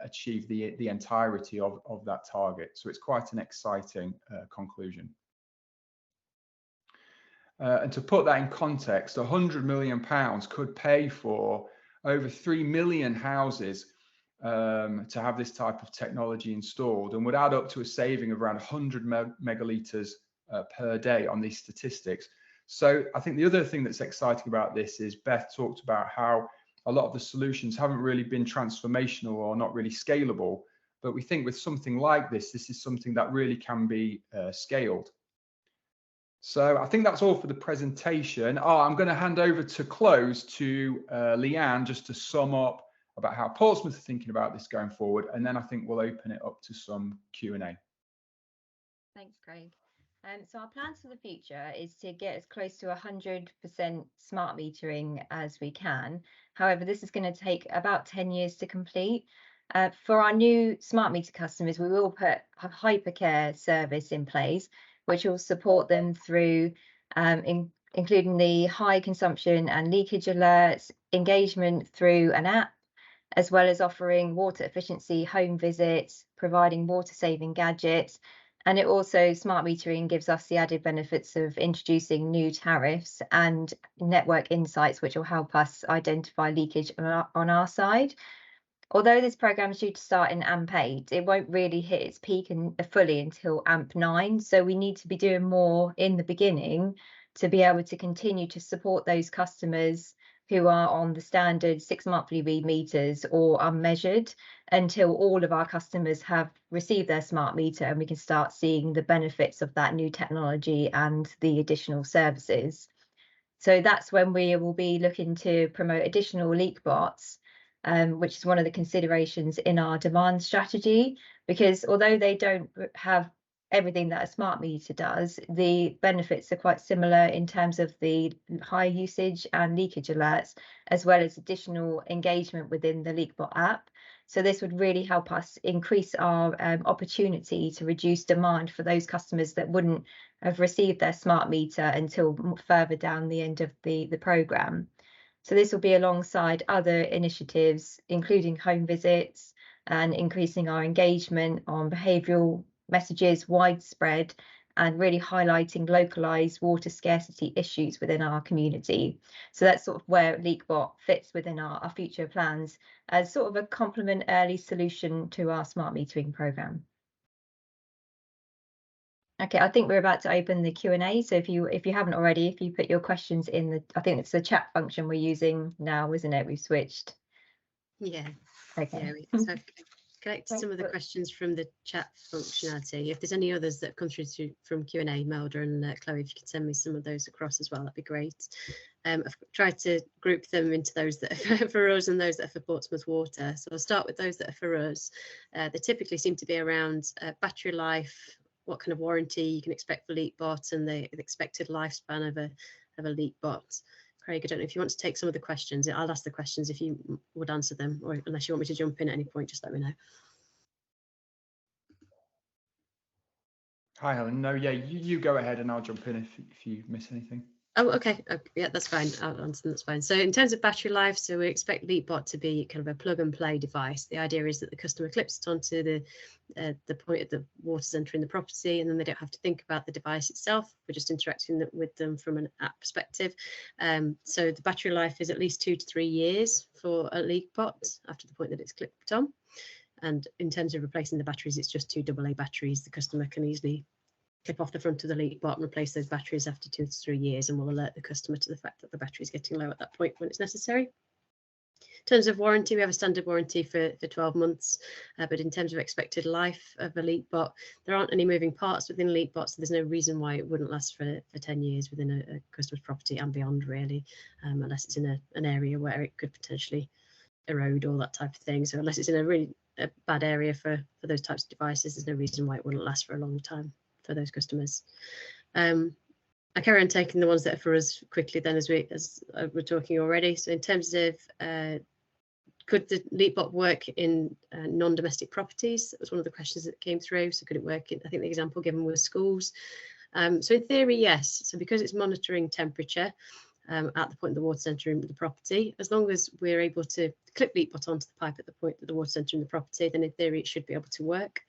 Speaker 6: achieve the entirety of that target. So it's quite an exciting conclusion. And to put that in context, £100 million could pay for over 3 million houses to have this type of technology installed, and would add up to a saving of around 100 megalitres per day on these statistics. So I think the other thing that's exciting about this is Beth talked about how a lot of the solutions haven't really been transformational or not really scalable, but we think with something like this is something that really can be scaled. So I think that's all for the presentation. I'm going to hand over to close to Leanne just to sum up about how Portsmouth are thinking about this going forward, and then I think we'll open it up to some Q&A.
Speaker 5: Thanks, Craig. So our plans for the future is to get as close to 100% smart metering as we can. However, this is going to take about 10 years to complete. For our new smart meter customers, we will put a hypercare service in place, which will support them through including the high consumption and leakage alerts, engagement through an app, as well as offering water efficiency home visits, providing water saving gadgets. And it also, smart metering gives us the added benefits of introducing new tariffs and network insights, which will help us identify leakage on our side. Although this programme is due to start in AMP8, it won't really hit its peak fully until AMP9. So we need to be doing more in the beginning to be able to continue to support those customers who are on the standard 6 monthly read meters or unmeasured, until all of our customers have received their smart meter and we can start seeing the benefits of that new technology and the additional services. So that's when we will be looking to promote additional Leakbots, which is one of the considerations in our demand strategy, because although they don't have everything that a smart meter does, the benefits are quite similar in terms of the high usage and leakage alerts, as well as additional engagement within the Leakbot app. So this would really help us increase our opportunity to reduce demand for those customers that wouldn't have received their smart meter until further down the end of the programme. So this will be alongside other initiatives, including home visits and increasing our engagement on behavioural messages widespread, and really highlighting localised water scarcity issues within our community. So that's sort of where Leakbot fits within our future plans as sort of a complement early solution to our smart metering programme. Okay, I think we're about to open the Q&A. So if you haven't already, if you put your questions in the, I think it's the chat function we're using now, isn't it? We've switched.
Speaker 1: Yeah.
Speaker 5: Okay.
Speaker 1: Yeah, so collected some of the questions from the chat functionality. If there's any others that have come through from Q&A, Melda and Chloe, if you could send me some of those across as well, that'd be great. I've tried to group them into those that are for us and those that are for Portsmouth Water. So I'll start with those that are for us. They typically seem to be around battery life, what kind of warranty you can expect for Leakbot, and the expected lifespan of a Leakbot. Craig, I don't know if you want to take some of the questions. I'll ask the questions if you would answer them, or unless you want me to jump in at any point, just let me know.
Speaker 6: Hi, Helen. No, yeah, you go ahead and I'll jump in if you miss anything.
Speaker 1: Oh, okay. Yeah, that's fine. I'll answer them. That's fine. So in terms of battery life, so we expect Leakbot to be kind of a plug and play device. The idea is that the customer clips it onto the point at the water centre in the property, and then they don't have to think about the device itself. We're just interacting with them from an app perspective. So the battery life is at least 2 to 3 years for a Leakbot after the point that it's clipped on. And in terms of replacing the batteries, it's just 2 AA batteries. The customer can easily clip off the front of the Leakbot and replace those batteries after 2 to 3 years, and we'll alert the customer to the fact that the battery is getting low at that point when it's necessary. In terms of warranty, we have a standard warranty for 12 months, but in terms of expected life of a Leakbot, there aren't any moving parts within Leakbot, so there's no reason why it wouldn't last for 10 years within a customer's property and beyond, really, unless it's in an area where it could potentially erode or that type of thing. So unless it's in a really bad area for those types of devices, there's no reason why it wouldn't last for a long time for those customers. I carry on taking the ones that are for us quickly then, as we're talking already. So in terms of could the Leakbot work in non-domestic properties? That was one of the questions that came through. So could it work in, I think the example given was schools. So in theory, yes. So because it's monitoring temperature at the point of the water centre in the property, as long as we're able to clip Leakbot onto the pipe at the point of the water centre in the property, then in theory it should be able to work.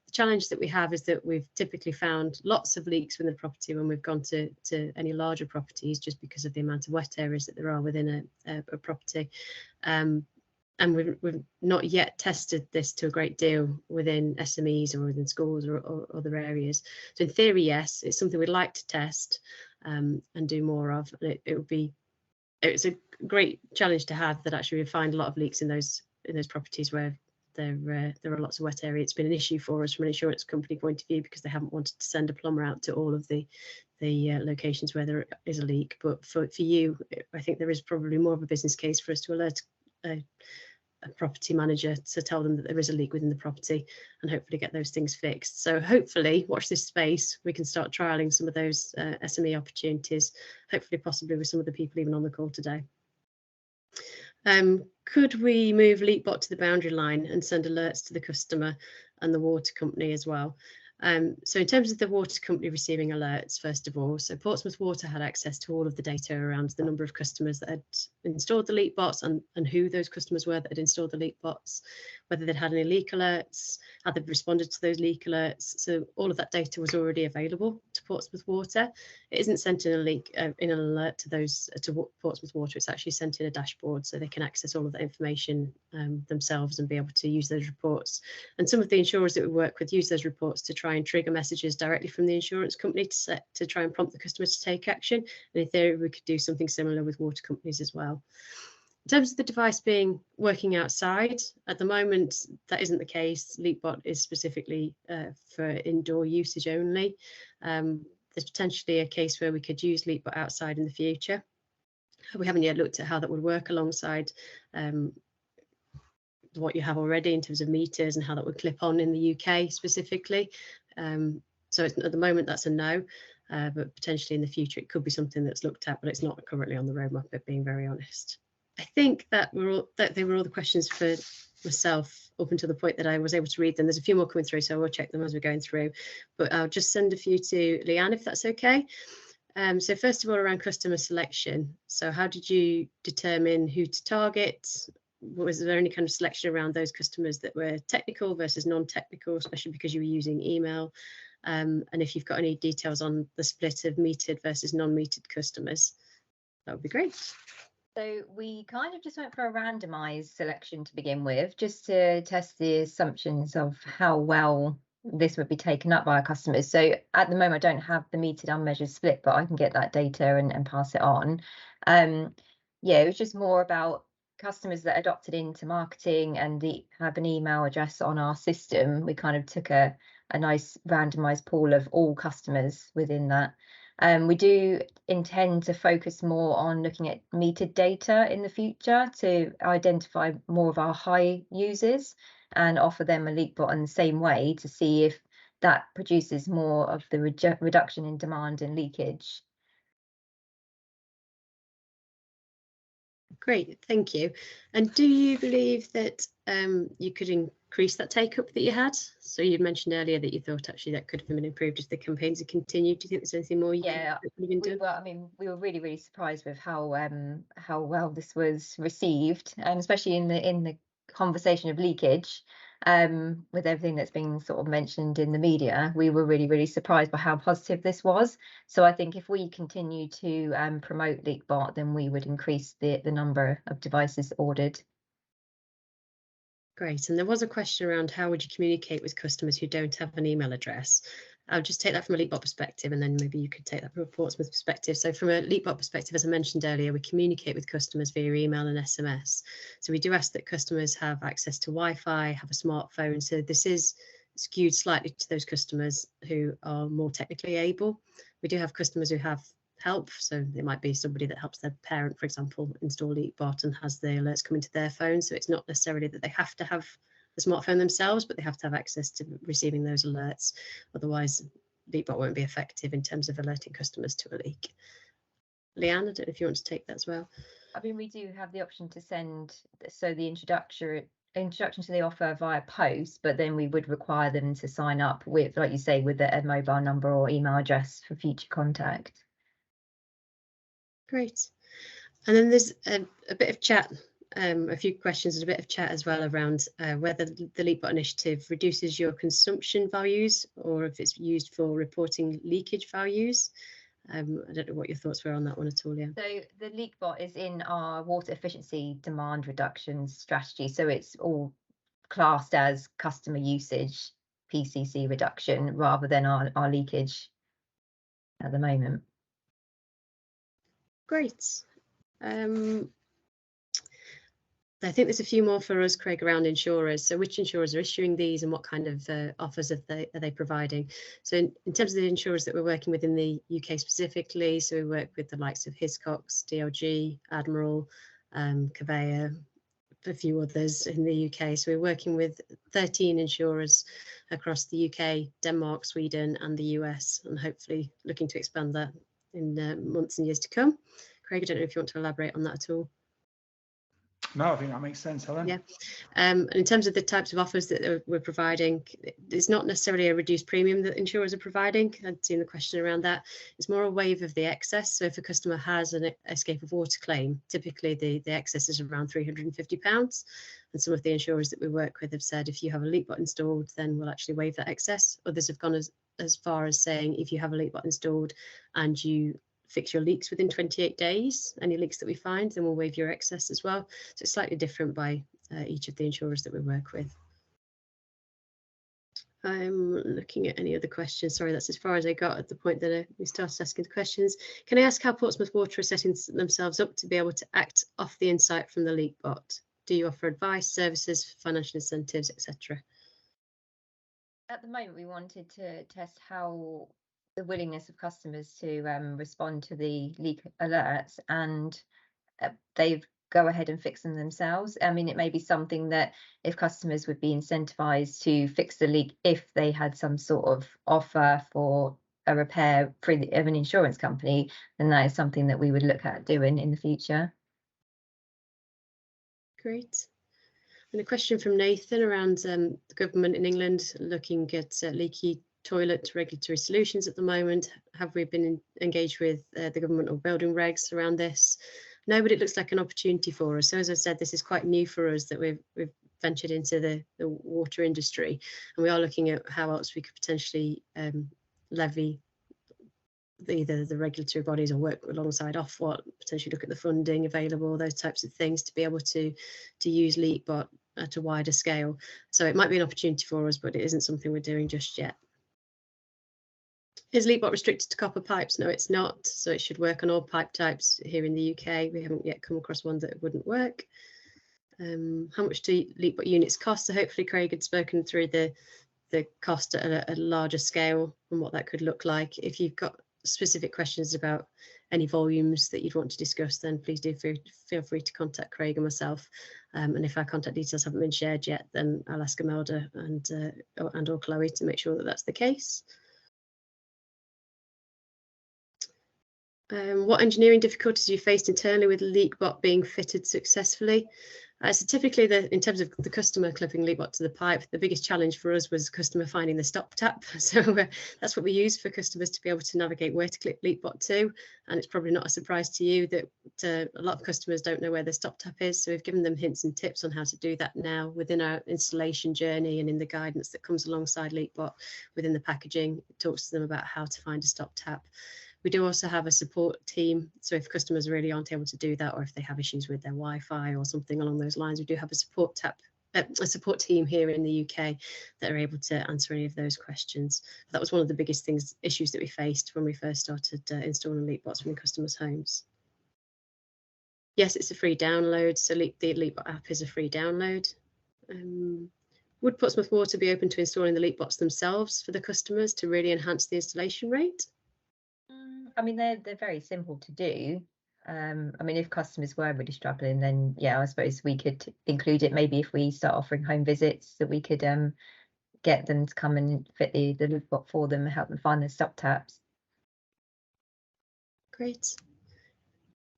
Speaker 1: The challenge that we have is that we've typically found lots of leaks within the property when we've gone to any larger properties, just because of the amount of wet areas that there are within a property. And we've not yet tested this to a great deal within SMEs or within schools or other areas. So in theory, yes, it's something we'd like to test and do more of. And it's a great challenge to have, that actually we find a lot of leaks in those properties where there are lots of wet area. It's been an issue for us from an insurance company point of view, because they haven't wanted to send a plumber out to all of the locations where there is a leak. But for you, I think there is probably more of a business case for us to alert a property manager to tell them that there is a leak within the property and hopefully get those things fixed. So hopefully, watch this space, we can start trialling some of those SME opportunities, hopefully possibly with some of the people even on the call today. Could we move Leakbot to the boundary line and send alerts to the customer and the water company as well? So in terms of the water company receiving alerts, first of all, so Portsmouth Water had access to all of the data around the number of customers that had installed the Leakbots and who those customers were that had installed the Leakbots, whether they'd had any leak alerts, how they'd responded to those leak alerts. So all of that data was already available to Portsmouth Water. It isn't sent in an alert to Portsmouth Water. It's actually sent in a dashboard, so they can access all of that information themselves and be able to use those reports. And some of the insurers that we work with use those reports to try and trigger messages directly from the insurance company to try and prompt the customer to take action. And in theory, we could do something similar with water companies as well. In terms of the device working outside, at the moment, that isn't the case. Leakbot is specifically for indoor usage only. There's potentially a case where we could use Leakbot outside in the future. We haven't yet looked at how that would work alongside what you have already in terms of meters and how that would clip on in the UK specifically. So at the moment, that's a no, but potentially in the future, it could be something that's looked at, but it's not currently on the roadmap, if being very honest. I think that they were all the questions for myself up until the point that I was able to read them. There's a few more coming through, so I will check them as we're going through, but I'll just send a few to Leanne, if that's okay. So first of all, around customer selection. So how did you determine who to target? Was there any kind of selection around those customers that were technical versus non-technical, especially because you were using email? And if you've got any details on the split of metered versus non-metered customers, that would be great.
Speaker 5: So we kind of just went for a randomized selection to begin with, just to test the assumptions of how well this would be taken up by our customers. So at the moment, I don't have the metered unmeasured split, but I can get that data and pass it on. Yeah, it was just more about customers that adopted into marketing and have an email address on our system, we kind of took a nice randomized pool of all customers within that. We do intend to focus more on looking at metered data in the future to identify more of our high users and offer them a Leakbot in the same way to see if that produces more of the reduction in demand and leakage.
Speaker 1: Great, thank you. And do you believe that you could increase that take up that you had? So you mentioned earlier that you thought actually that could have been improved if the campaigns had continued. Do you think there's anything more you could have been doing?
Speaker 5: Well, I mean, we were really surprised with how well this was received, especially in the conversation of leakage. With everything that's been sort of mentioned in the media, we were really surprised by how positive this was. So I think if we continue to promote Leakbot, then we would increase the number of devices ordered.
Speaker 1: Great. And there was a question around how would you communicate with customers who don't have an email address? I'll just take that from a Leakbot perspective, and then maybe you could take that from a Portsmouth perspective. So from a Leakbot perspective, as I mentioned earlier, we communicate with customers via email and SMS. So we do ask that customers have access to Wi-Fi, have a smartphone. So this is skewed slightly to those customers who are more technically able. We do have customers who have help. So it might be somebody that helps their parent, for example, install Leakbot and has the alerts coming to their phone. So it's not necessarily that they have to have the smartphone themselves, but they have to have access to receiving those alerts. Otherwise, Leakbot won't be effective in terms of alerting customers to a leak. Leanne, I don't know if you want to take that as well.
Speaker 5: I mean, we do have the option to send the introduction to the offer via post, but then we would require them to sign up with, like you say, with a mobile number or email address for future contact.
Speaker 1: Great. And then there's a bit of chat, a few questions and a bit of chat as well around whether the Leakbot initiative reduces your consumption values or if it's used for reporting leakage values. I don't know what your thoughts were on that one at all, Leanne.
Speaker 5: So the Leakbot is in our water efficiency demand reduction strategy. So it's all classed as customer usage PCC reduction rather than our leakage at the moment.
Speaker 1: Great. I think there's a few more for us, Craig, around insurers. So which insurers are issuing these and what kind of offers are they providing? So in terms of the insurers that we're working with in the UK specifically, so we work with the likes of Hiscox, DLG, Admiral, Cavea, a few others in the UK. So we're working with 13 insurers across the UK, Denmark, Sweden and the US, and hopefully looking to expand that in months and years to come. Craig, I don't know if you want to elaborate on that at all.
Speaker 6: No, I think that makes sense, Helen.
Speaker 1: Yeah. And in terms of the types of offers that we're providing, it's not necessarily a reduced premium that insurers are providing. I'd seen the question around that. It's more a waive of the excess. So if a customer has an escape of water claim, typically the excess is around £350. And some of the insurers that we work with have said if you have a Leakbot installed, then we'll actually waive that excess. Others have gone as far as saying if you have a Leakbot installed and you fix your leaks within 28 days, any leaks that we find, then we'll waive your excess as well. So it's slightly different by each of the insurers that we work with. I'm looking at any other questions. Sorry, that's as far as I got at the point that we started asking the questions. Can I ask how Portsmouth Water are setting themselves up to be able to act off the insight from the Leakbot? Do you offer advice, services, financial incentives, etc.?
Speaker 5: At the moment, we wanted to test how the willingness of customers to respond to the leak alerts, and they've go ahead and fix them themselves. I mean, it may be something that if customers would be incentivized to fix the leak if they had some sort of offer for a repair of an insurance company, then that is something that we would look at doing in the future.
Speaker 1: Great. And a question from Nathan around the government in England looking at leaky toilet regulatory solutions at the moment. Have we been engaged with the government or building regs around this? No, but it looks like an opportunity for us. So as I said, this is quite new for us that we've ventured into the water industry, and we are looking at how else we could potentially levy either the regulatory bodies or work alongside Ofwat, potentially look at the funding available, those types of things to be able to use Leakbot at a wider scale. So it might be an opportunity for us, but it isn't something we're doing just yet. Is Leakbot restricted to copper pipes? No, it's not. So it should work on all pipe types here in the UK. We haven't yet come across one that wouldn't work. How much do Leakbot units cost? So hopefully Craig had spoken through the cost at a larger scale and what that could look like. If you've got specific questions about any volumes that you'd want to discuss, then please do feel free to contact Craig and myself. And if our contact details haven't been shared yet, then I'll ask Imelda and or Chloe to make sure that that's the case. What engineering difficulties have you faced internally with Leakbot being fitted successfully? So typically, in terms of the customer clipping Leakbot to the pipe, the biggest challenge for us was customer finding the stop tap. So that's what we use for customers to be able to navigate where to clip Leakbot to. And it's probably not a surprise to you that a lot of customers don't know where the stop tap is. So we've given them hints and tips on how to do that now within our installation journey and in the guidance that comes alongside Leakbot within the packaging. It talks to them about how to find a stop tap. We do also have a support team, so if customers really aren't able to do that, or if they have issues with their Wi-Fi or something along those lines, we do have a support team here in the UK that are able to answer any of those questions. That was one of the biggest issues that we faced when we first started installing Leakbots from customers' homes. Yes, it's a free download, so the Leakbot app is a free download. Would Portsmouth Water be open to installing the Leakbots themselves for the customers to really enhance the installation rate?
Speaker 5: I mean, they're very simple to do. I mean, if customers were really struggling, then yeah, I suppose we could include it. Maybe if we start offering home visits, that we could get them to come and fit the Leakbot for them and help them find their stop taps.
Speaker 1: Great.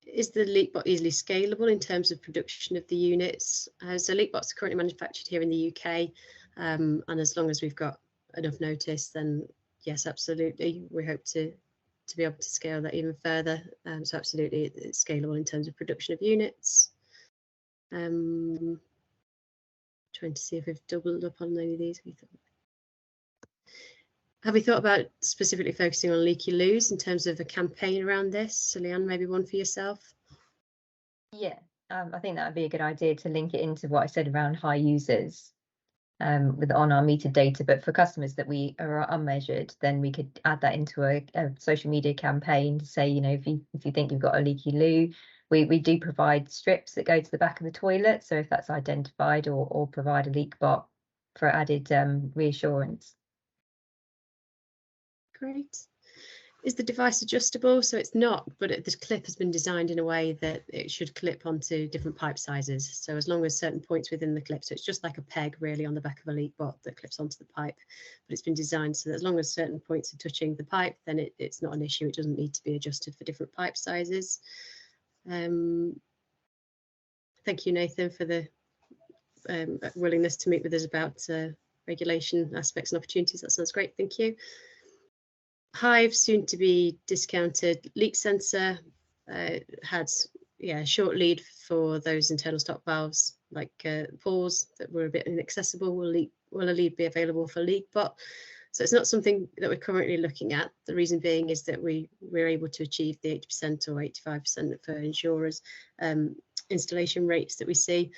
Speaker 1: Is the Leakbot easily scalable in terms of production of the units? So Leakbots are currently manufactured here in the UK, and as long as we've got enough notice, then yes, absolutely. We hope to be able to scale that even further. So absolutely, it's scalable in terms of production of units. Trying to see if we've doubled up on any of these. Have we thought about specifically focusing on leaky loos in terms of a campaign around this? So Leanne, maybe one for yourself?
Speaker 5: Yeah, I think that would be a good idea to link it into what I said around high users. On our metered data, but for customers that we are unmeasured, then we could add that into a social media campaign to say, you know, if you think you've got a leaky loo, we do provide strips that go to the back of the toilet. So if that's identified, or provide a Leakbot for added reassurance.
Speaker 1: Great. Is the device adjustable? So it's not, but the clip has been designed in a way that it should clip onto different pipe sizes. So as long as certain points within the clip, so it's just like a peg really on the back of a Leakbot that clips onto the pipe, but it's been designed so that as long as certain points are touching the pipe, then it's not an issue. It doesn't need to be adjusted for different pipe sizes. Thank you, Nathan, for the willingness to meet with us about regulation aspects and opportunities. That sounds great. Thank you. Hive, soon to be discounted leak sensor, had a short lead for those internal stop valves like pores that were a bit inaccessible. Will a lead be available for Leakbot? So it's not something that we're currently looking at. The reason being is that we're able to achieve the 80% or 85% for insurers installation rates that we see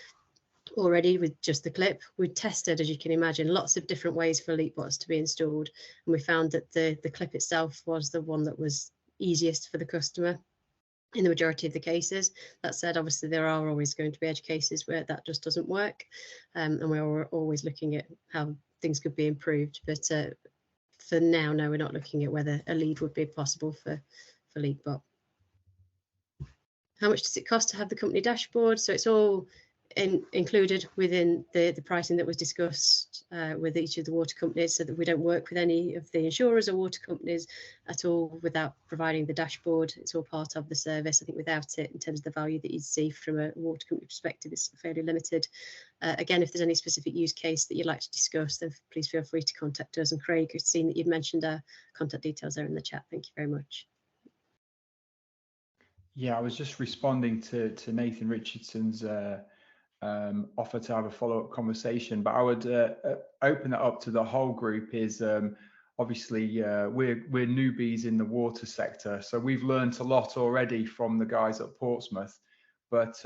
Speaker 1: already with just the clip. We tested, as you can imagine, lots of different ways for Leakbots to be installed, and we found that the clip itself was the one that was easiest for the customer in the majority of the cases. That said, obviously there are always going to be edge cases where that just doesn't work, and we're always looking at how things could be improved, but for now, no, we're not looking at whether a lead would be possible for Leakbot. How much does it cost to have the company dashboard? So it's all included within the pricing that was discussed with each of the water companies, so that we don't work with any of the insurers or water companies at all without providing the dashboard. It's all part of the service. I think without it, in terms of the value that you'd see from a water company perspective, it's fairly limited. Again, if there's any specific use case that you'd like to discuss, then please feel free to contact us. And Craig, I've seen that you've mentioned our contact details there in the chat. Thank you very much.
Speaker 6: Yeah, I was just responding to Nathan Richardson's offer to have a follow-up conversation, but I would open that up to the whole group. Is obviously we're newbies in the water sector, so we've learned a lot already from the guys at Portsmouth, but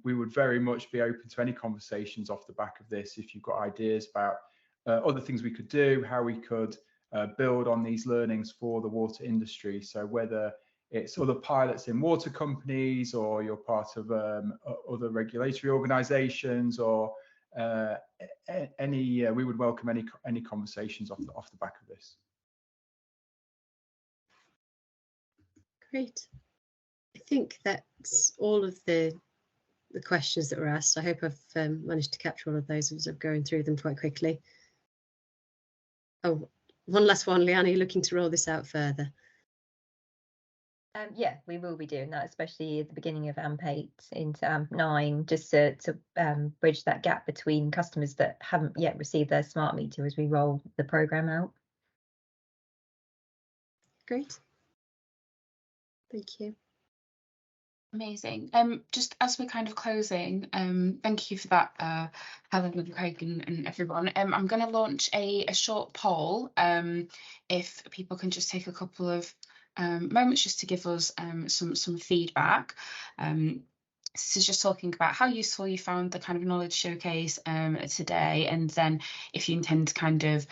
Speaker 6: we would very much be open to any conversations off the back of this. If you've got ideas about other things we could do, how we could build on these learnings for the water industry. So whether it's other pilots in water companies, or you're part of other regulatory organisations, or any. We would welcome any conversations off the back of this.
Speaker 1: Great. I think that's all of the questions that were asked. I hope I've managed to capture all of those as I'm going through them quite quickly. Oh, one last one, Leanne, are you looking to roll this out further?
Speaker 5: Yeah, we will be doing that, especially at the beginning of AMP8 into AMP9, just to bridge that gap between customers that haven't yet received their smart meter as we roll the programme out.
Speaker 1: Great. Thank you.
Speaker 7: Amazing. Just as we're kind of closing, thank you for that, Helen and Craig and everyone. I'm going to launch a short poll. If people can just take a couple of moments just to give us some feedback. This is just talking about how useful you found the kind of knowledge showcase today, and then if you intend to kind of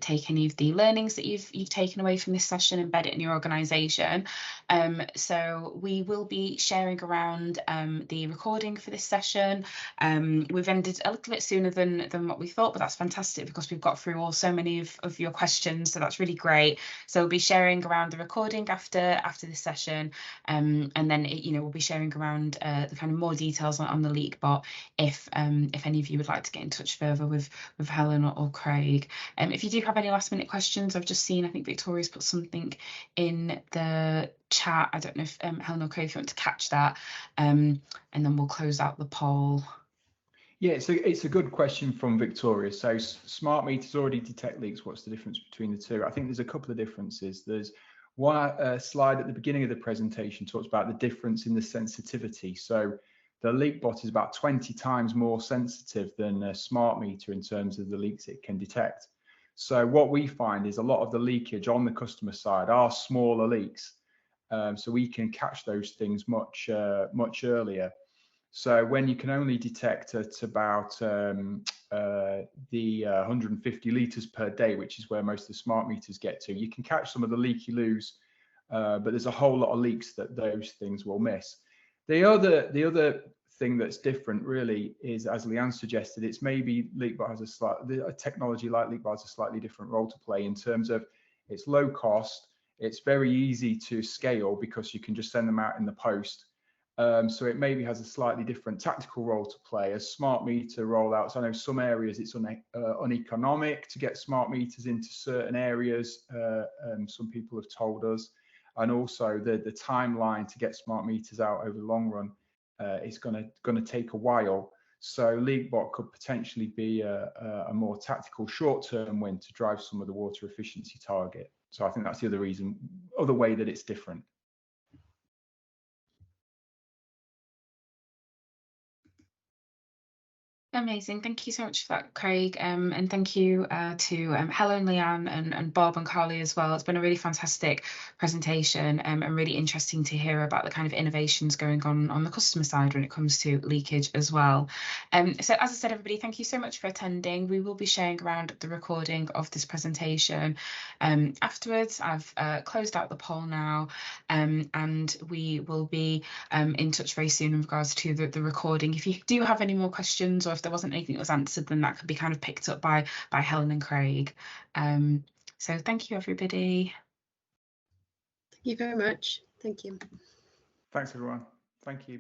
Speaker 7: take any of the learnings that you've taken away from this session, embed it in your organisation. So we will be sharing around the recording for this session. We've ended a little bit sooner than what we thought, but that's fantastic because we've got through so many of your questions, so that's really great. So we'll be sharing around the recording after this session, and then we'll be sharing around the kind of more details on the Leakbot if any of you would like to get in touch further with Helen or Craig. If you do have any last minute questions, I've just seen, I think Victoria's put something in the chat. I don't know if Helen or Craig, if you want to catch that, and then we'll close out the poll.
Speaker 6: Yeah, it's a good question from Victoria. So smart meters already detect leaks. What's the difference between the two? I think there's a couple of differences. There's one slide at the beginning of the presentation talks about the difference in the sensitivity. So the Leakbot is about 20 times more sensitive than a smart meter in terms of the leaks it can detect. So what we find is a lot of the leakage on the customer side are smaller leaks. So we can catch those things much earlier. So when you can only detect at about the 150 litres per day, which is where most of the smart meters get to, you can catch some of the leaky loos, but there's a whole lot of leaks that those things will miss. The other thing that's different really is, as Leanne suggested, it's maybe Leakbot has a technology like Leakbot has a slightly different role to play in terms of it's low cost, it's very easy to scale because you can just send them out in the post. So it maybe has a slightly different tactical role to play as smart meter rollouts. I know some areas it's uneconomic to get smart meters into certain areas. Some people have told us, and also the timeline to get smart meters out over the long run is going to take a while. So Leakbot could potentially be a more tactical short-term win to drive some of the water efficiency target. So I think that's the other way that it's different.
Speaker 7: Amazing. Thank you so much for that, Craig. And thank you to Helen, Leanne and Bob and Carly as well. It's been a really fantastic presentation and really interesting to hear about the kind of innovations going on the customer side when it comes to leakage as well. So as I said, everybody, thank you so much for attending. We will be sharing around the recording of this presentation afterwards. I've closed out the poll now, and we will be in touch very soon in regards to the recording. If you do have any more questions, or if there wasn't anything that was answered, then that could be kind of picked up by Helen and Craig. So thank you, everybody.
Speaker 1: Thank you very much. Thank you.
Speaker 6: Thanks, everyone. Thank you.